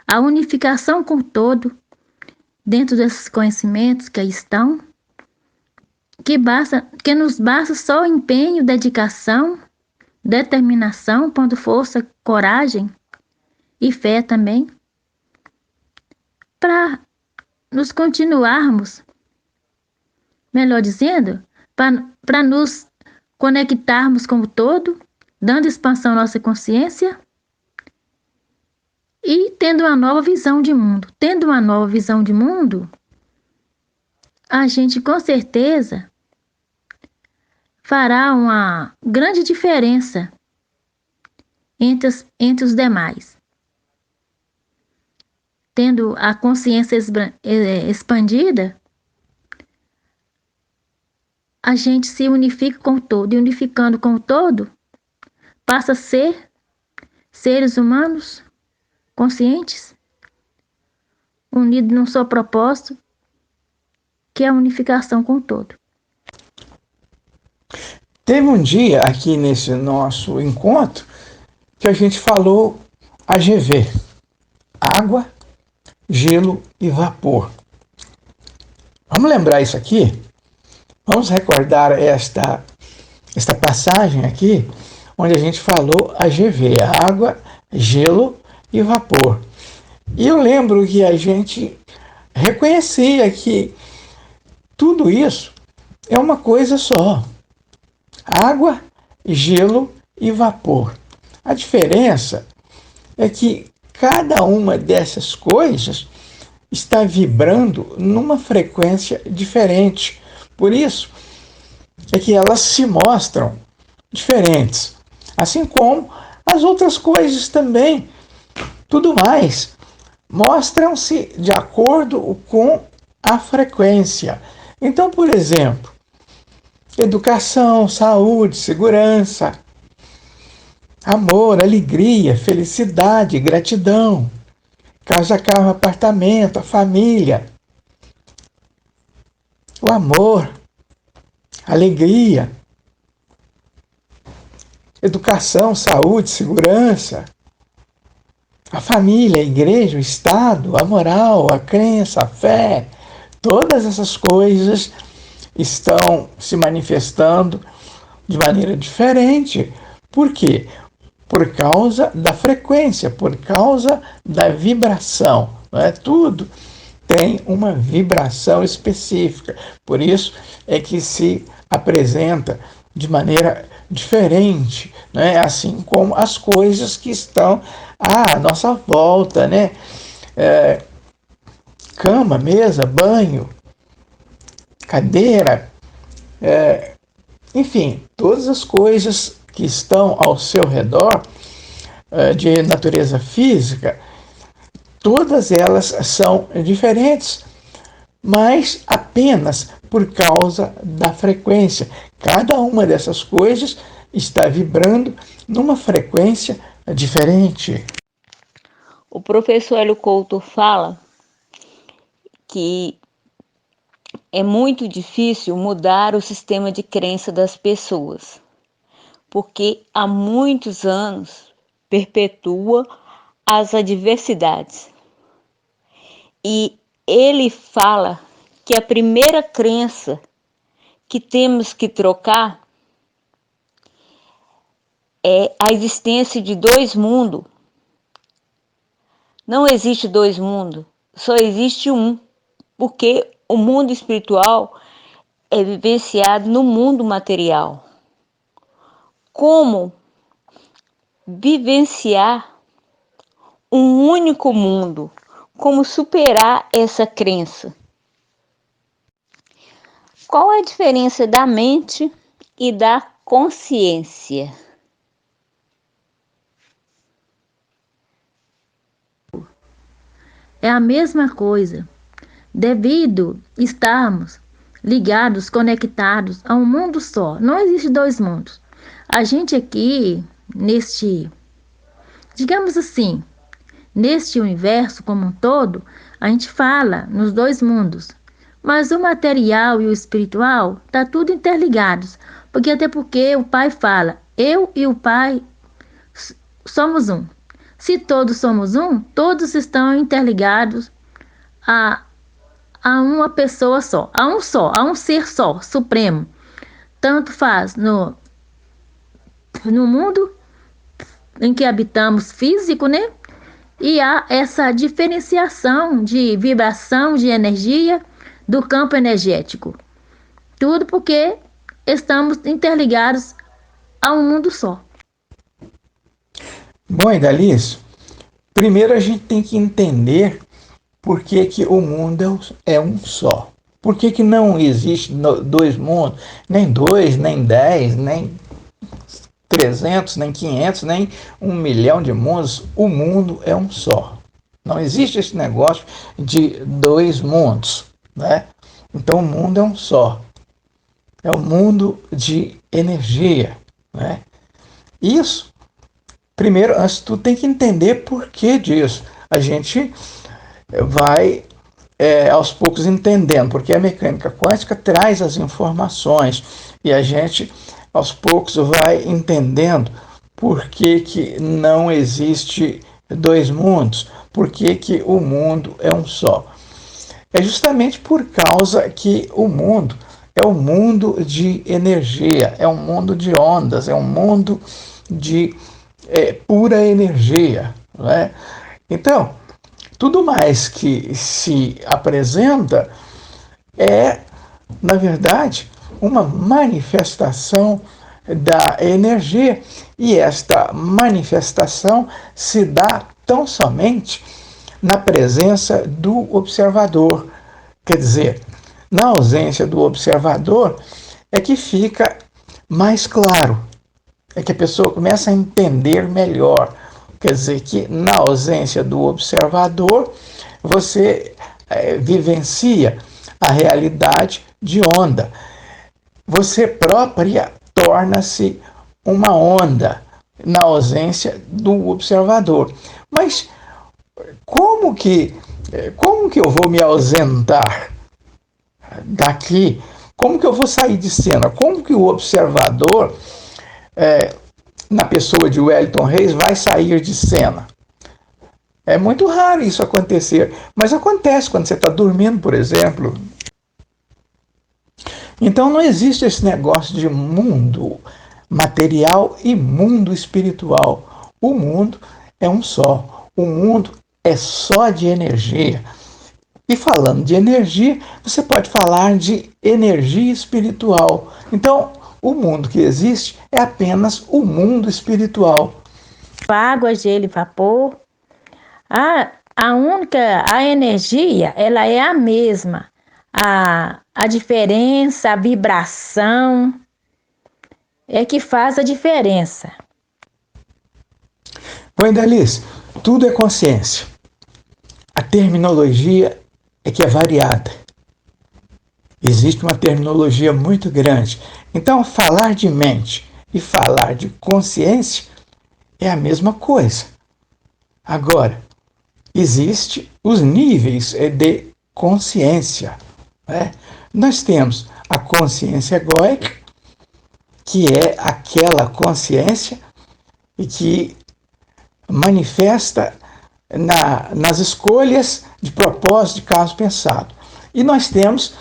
a unificação com o todo, dentro desses conhecimentos que aí estão, que nos basta só empenho, dedicação, determinação, pondo força, coragem e fé também, para nos continuarmos, melhor dizendo, para nos conectarmos com o todo, dando expansão à nossa consciência e tendo uma nova visão de mundo. Tendo uma nova visão de mundo, a gente com certeza fará uma grande diferença entre os demais. Tendo a consciência expandida, a gente se unifica com o todo, e unificando com o todo, passa a ser seres humanos conscientes, unidos num só propósito, que é a unificação com o todo. Teve um dia aqui nesse nosso encontro que a gente falou AGV, água, gelo e vapor. Vamos lembrar isso aqui? Vamos recordar esta passagem aqui, onde a gente falou AGV, água, gelo e vapor. E eu lembro que a gente reconhecia que tudo isso é uma coisa só. Água, gelo e vapor. A diferença é que cada uma dessas coisas está vibrando numa frequência diferente. Por isso é que elas se mostram diferentes. Assim como as outras coisas também. Tudo mais mostram-se de acordo com a frequência. Então, por exemplo, educação, saúde, segurança, amor, alegria, felicidade, gratidão, casa, carro, apartamento, a família, o amor, alegria, educação, saúde, segurança, a família, a igreja, o Estado, a moral, a crença, a fé, todas essas coisas estão se manifestando de maneira diferente. Por quê? Por causa da frequência, por causa da vibração. Não é? Tudo tem uma vibração específica. Por isso é que se apresenta de maneira diferente, né? Assim como as coisas que estão à nossa volta, né? Cama, mesa, banho, cadeira, enfim, todas as coisas que estão ao seu redor de natureza física, todas elas são diferentes, mas apenas por causa da frequência. Cada uma dessas coisas está vibrando numa frequência diferente. O professor Hélio Couto fala que é muito difícil mudar o sistema de crença das pessoas, porque há muitos anos perpetua as adversidades. E ele fala que a primeira crença que temos que trocar é a existência de dois mundos. Não existe dois mundos, só existe um, porque o mundo espiritual é vivenciado no mundo material. Como vivenciar um único mundo? Como superar essa crença? Qual é a diferença da mente e da consciência? É a mesma coisa. Devido estarmos ligados, conectados a um mundo só. Não existe dois mundos. A gente aqui, digamos assim, neste universo como um todo, a gente fala nos dois mundos. Mas o material e o espiritual tá tudo interligados. Até porque o Pai fala, eu e o Pai somos um. Se todos somos um, todos estão interligados a uma pessoa só, a um ser só, supremo. Tanto faz no mundo em que habitamos físico, né? E há essa diferenciação de vibração, de energia do campo energético. Tudo porque estamos interligados a um mundo só. Bom, Idalice, primeiro a gente tem que entender por que o mundo é um só. Por que não existe dois mundos? Nem dois, nem 10, nem 300, nem 500, nem 1 milhão de mundos. O mundo é um só. Não existe esse negócio de dois mundos, né? Então o mundo é um só. É o mundo de energia, né? Isso, primeiro, antes de tudo, tem que entender por que disso. A gente vai aos poucos entendendo, porque a mecânica quântica traz as informações e a gente aos poucos vai entendendo por que não existe dois mundos, por que o mundo é um só. É justamente por causa que o mundo é um mundo de energia, é um mundo de ondas, é um mundo de pura energia, não é? Então, tudo mais que se apresenta é, na verdade, uma manifestação da energia, e esta manifestação se dá tão somente na presença do observador. Quer dizer, na ausência do observador é que fica mais claro, é que a pessoa começa a entender melhor. Quer dizer que na ausência do observador, você vivencia a realidade de onda. Você própria torna-se uma onda na ausência do observador. Mas como que eu vou me ausentar daqui? Como que eu vou sair de cena? Como que o observador, na pessoa de Wellington Reis, vai sair de cena? É muito raro isso acontecer, mas acontece quando você está dormindo, por exemplo. Então não existe esse negócio de mundo material e mundo espiritual. O mundo é um só. O mundo é só de energia. E falando de energia, você pode falar de energia espiritual. Então, o mundo que existe é apenas o mundo espiritual. Água, gelo e vapor. A energia, ela é a mesma. A diferença, a vibração é que faz a diferença. Bom, Idalice, tudo é consciência. A terminologia é que é variada. Existe uma terminologia muito grande. Então, falar de mente e falar de consciência é a mesma coisa. Agora, existem os níveis de consciência, né? Nós temos a consciência egóica, que é aquela consciência e que manifesta nas escolhas de propósito de caso pensado. E nós temos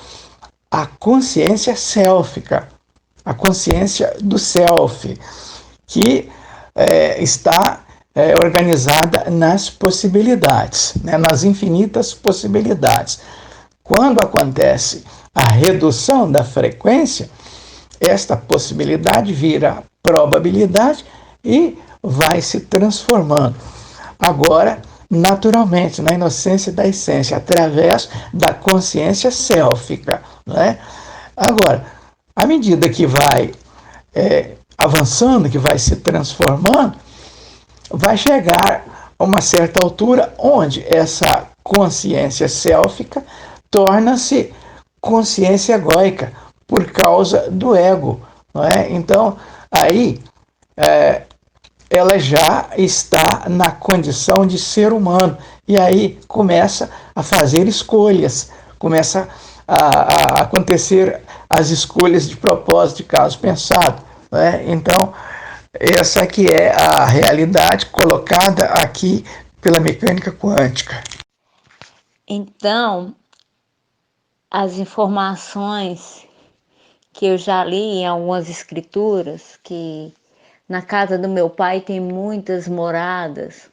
a consciência sélfica, a consciência do self, que está organizada nas possibilidades, né, nas infinitas possibilidades. Quando acontece a redução da frequência, esta possibilidade vira probabilidade e vai se transformando. Agora, naturalmente, na inocência da essência, através da consciência sélfica, né? Agora, à medida que vai avançando, que vai se transformando, vai chegar a uma certa altura onde essa consciência sélfica torna-se consciência egóica por causa do ego, não é? Então, aí ela já está na condição de ser humano e aí começa a fazer escolhas, começa a acontecer as escolhas de propósito, de caso pensado, né? Então, essa que é a realidade colocada aqui pela mecânica quântica. Então, as informações que eu já li em algumas escrituras, que na casa do meu pai tem muitas moradas,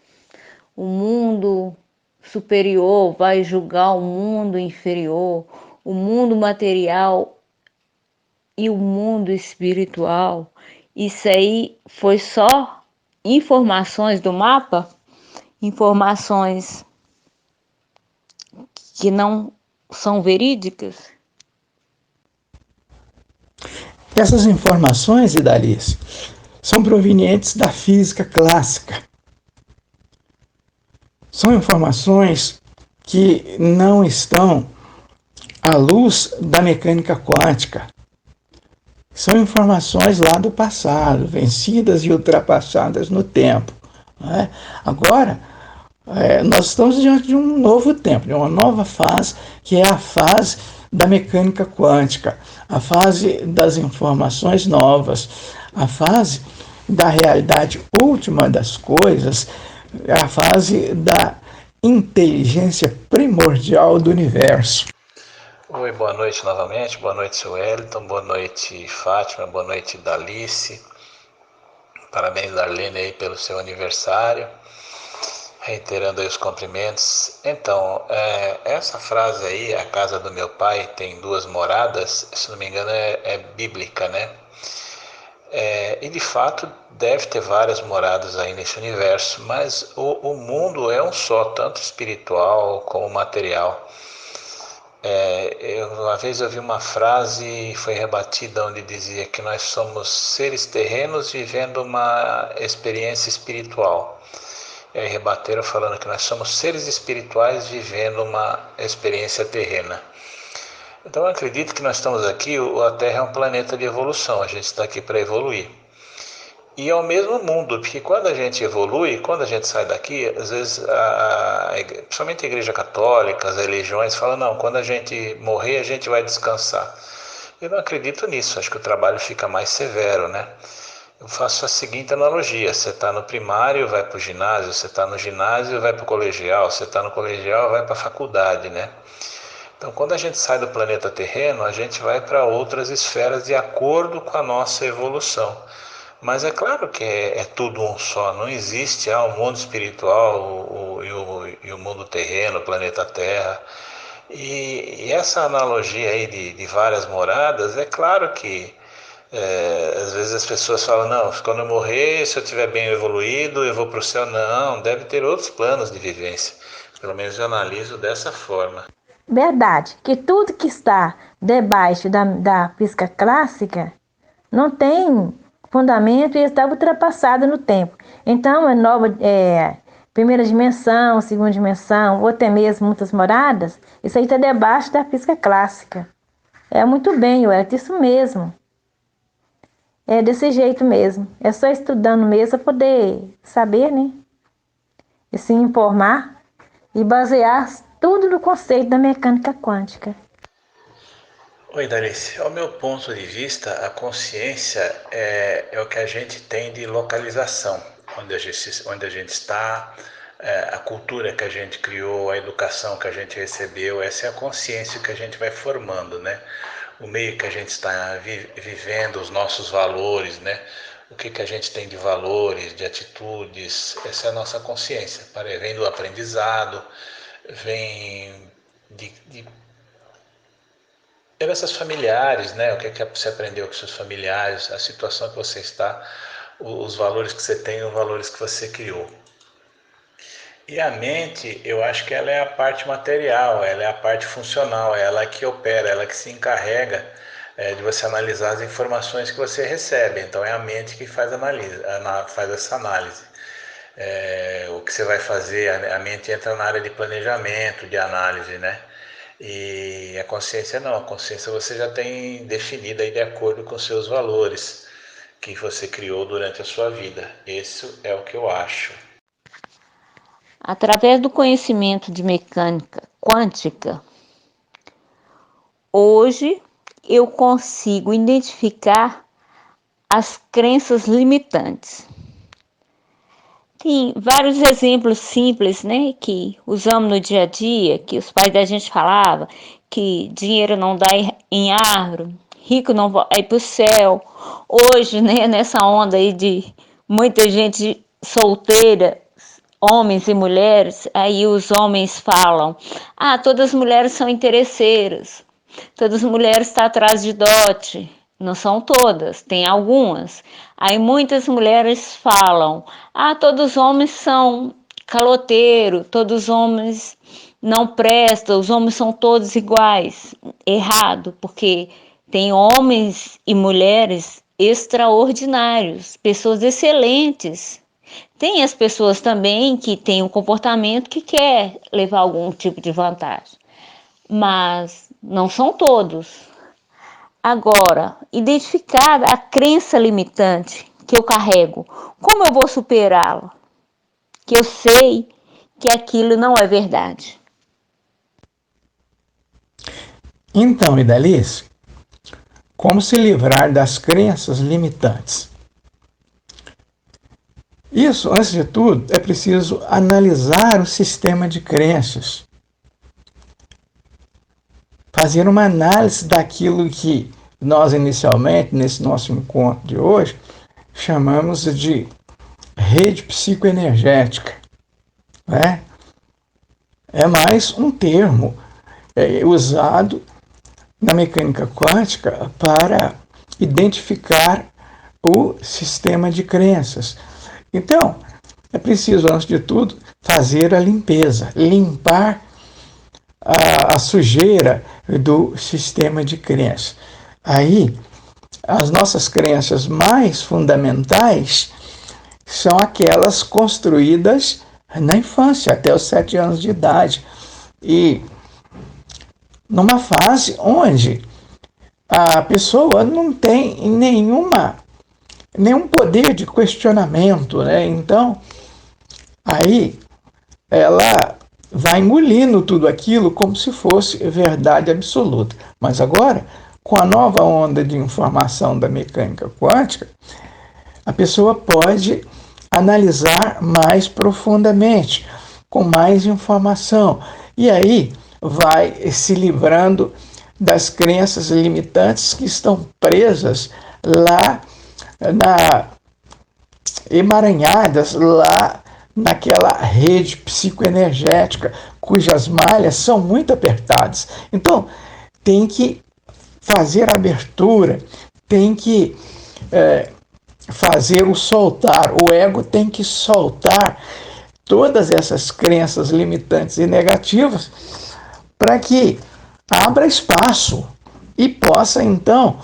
o mundo superior vai julgar o mundo inferior, o mundo material e o mundo espiritual. Isso aí foi só informações do mapa, informações que não são verídicas. Essas informações, Idalice, são provenientes da física clássica. São informações que não estão à luz da mecânica quântica. São informações lá do passado, vencidas e ultrapassadas no tempo. Né? Agora, nós estamos diante de um novo tempo, de uma nova fase, que é a fase da mecânica quântica, a fase das informações novas, a fase da realidade última das coisas, a fase da inteligência primordial do universo. Oi, boa noite novamente, boa noite, seu Wellington, boa noite, Fátima, boa noite, Dalice. Parabéns, Darlene, aí pelo seu aniversário, reiterando aí os cumprimentos. Então, essa frase aí, a casa do meu pai tem 2 moradas, se não me engano é bíblica, né? E de fato deve ter várias moradas aí nesse universo, mas o mundo é um só, tanto espiritual como material. Uma vez eu vi uma frase, foi rebatida, onde dizia que nós somos seres terrenos vivendo uma experiência espiritual. E aí rebateram falando que nós somos seres espirituais vivendo uma experiência terrena. Então eu acredito que nós estamos aqui, a Terra é um planeta de evolução, a gente está aqui para evoluir. E é o mesmo mundo, porque quando a gente evolui, quando a gente sai daqui, às vezes, principalmente a Igreja Católica, as religiões, falam, não, quando a gente morrer, a gente vai descansar. Eu não acredito nisso, acho que o trabalho fica mais severo, né? Eu faço a seguinte analogia, você está no primário, vai para o ginásio, você está no ginásio, vai para o colegial, você está no colegial, vai para a faculdade, né? Então, quando a gente sai do planeta terreno, a gente vai para outras esferas de acordo com a nossa evolução. Mas é claro que é tudo um só, não existe o mundo espiritual e o mundo terreno, o planeta Terra. E essa analogia aí de várias moradas, é claro que às vezes as pessoas falam, não, quando eu morrer, se eu estiver bem evoluído, eu vou para o céu. Não, deve ter outros planos de vivência. Pelo menos eu analiso dessa forma. Verdade, que tudo que está debaixo da física clássica não tem fundamento e está ultrapassado no tempo. Então, primeira dimensão, segunda dimensão, ou até mesmo muitas moradas, isso aí está debaixo da física clássica. É muito bem, Wellington, isso mesmo. É desse jeito mesmo. É só estudando mesmo para poder saber, né? E se informar e basear tudo no conceito da mecânica quântica. Oi, Darice. Ao meu ponto de vista, a consciência é o que a gente tem de localização, onde a gente está, a cultura que a gente criou, a educação que a gente recebeu, essa é a consciência que a gente vai formando, né? O meio que a gente está vivendo, os nossos valores, né? O que a gente tem de valores, de atitudes, essa é a nossa consciência. Vem do aprendizado, vem de heranças familiares, né? O que você aprendeu com seus familiares, a situação que você está, os valores que você tem, os valores que você criou. E a mente, eu acho que ela é a parte material, ela é a parte funcional, é ela que opera, ela que se encarrega de você analisar as informações que você recebe. Então é a mente que faz essa análise. O que você vai fazer, a mente entra na área de planejamento, de análise, né? E a consciência não, a consciência você já tem definida aí de acordo com seus valores que você criou durante a sua vida. Isso é o que eu acho. Através do conhecimento de mecânica quântica, hoje eu consigo identificar as crenças limitantes. Tem vários exemplos simples, né, que usamos no dia a dia, que os pais da gente falavam, que dinheiro não dá em árvore, rico não vai para o céu. Hoje, né, nessa onda aí de muita gente solteira, homens e mulheres, aí os homens falam, todas as mulheres são interesseiras, todas as mulheres estão atrás de dote. Não são todas, tem algumas. Aí muitas mulheres falam, todos os homens são caloteiros, todos os homens não prestam, os homens são todos iguais. Errado, porque tem homens e mulheres extraordinários, pessoas excelentes. Tem as pessoas também que têm um comportamento que quer levar algum tipo de vantagem, mas não são todos. Agora, identificar a crença limitante que eu carrego, como eu vou superá-la? Que eu sei que aquilo não é verdade. Então, Idalice, como se livrar das crenças limitantes? Isso, antes de tudo, é preciso analisar o sistema de crenças. Fazer uma análise daquilo que nós inicialmente, nesse nosso encontro de hoje, chamamos de rede psicoenergética. Né? É mais um termo usado na mecânica quântica para identificar o sistema de crenças. Então, é preciso, antes de tudo, fazer a limpeza, limpar a sujeira do sistema de crenças. Aí, as nossas crenças mais fundamentais são aquelas construídas na infância, até os 7 anos de idade. E numa fase onde a pessoa não tem nenhum poder de questionamento, né? Então, aí ela vai engolindo tudo aquilo como se fosse verdade absoluta. Mas agora, com a nova onda de informação da mecânica quântica, a pessoa pode analisar mais profundamente, com mais informação. E aí vai se livrando das crenças limitantes que estão presas lá emaranhadas lá naquela rede psicoenergética, cujas malhas são muito apertadas. Então, tem que fazer a abertura, tem que fazer o soltar. O ego tem que soltar todas essas crenças limitantes e negativas para que abra espaço e possa, então,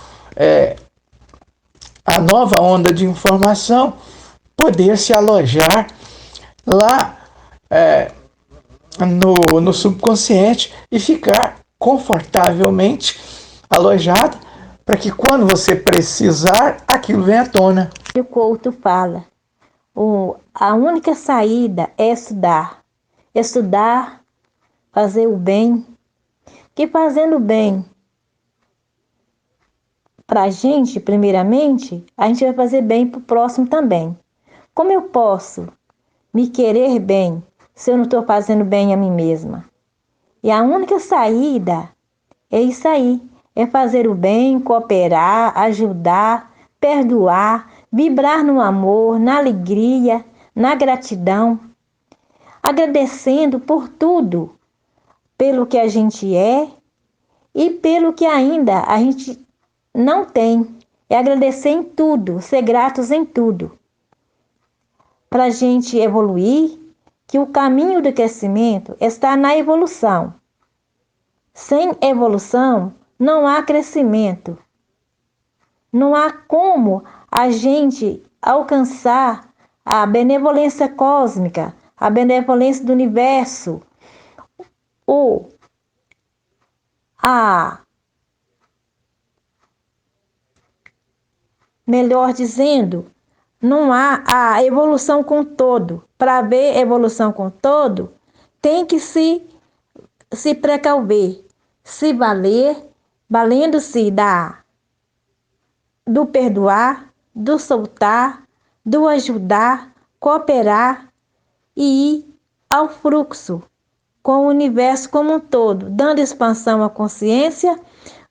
a nova onda de informação poder se alojar lá no subconsciente e ficar confortavelmente alojado para que quando você precisar, aquilo venha à tona. O Couto fala, a única saída é estudar. Estudar, fazer o bem, que fazendo o bem para a gente, primeiramente, a gente vai fazer bem para o próximo também. Como eu posso me querer bem se eu não estou fazendo bem a mim mesma? E a única saída é isso aí, é fazer o bem, cooperar, ajudar, perdoar, vibrar no amor, na alegria, na gratidão, agradecendo por tudo, pelo que a gente é e pelo que ainda a gente não tem. É agradecer em tudo, ser gratos em tudo. Para a gente evoluir, que o caminho do crescimento está na evolução. Sem evolução, não há crescimento. Não há como a gente alcançar a benevolência cósmica, a benevolência do universo, melhor dizendo, não há a evolução com todo. Para haver evolução com todo, tem que se precauver, se valer, valendo-se do perdoar, do soltar, do ajudar, cooperar e ir ao fluxo com o universo como um todo, dando expansão à consciência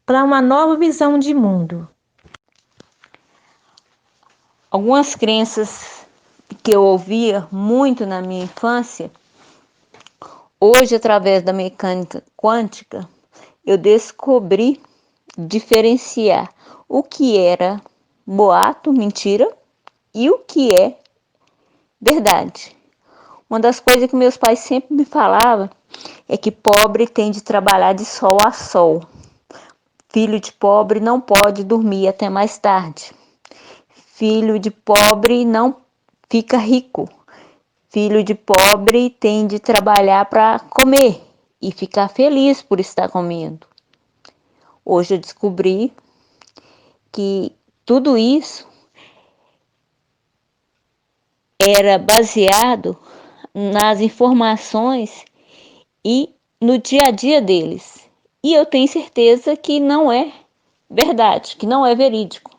para uma nova visão de mundo. Algumas crenças que eu ouvia muito na minha infância, hoje, através da mecânica quântica, eu descobri diferenciar o que era boato, mentira, e o que é verdade. Uma das coisas que meus pais sempre me falavam é que pobre tem de trabalhar de sol a sol. Filho de pobre não pode dormir até mais tarde. Filho de pobre não fica rico. Filho de pobre tem de trabalhar para comer e ficar feliz por estar comendo. Hoje eu descobri que tudo isso era baseado nas informações e no dia a dia deles. E eu tenho certeza que não é verdade, que não é verídico.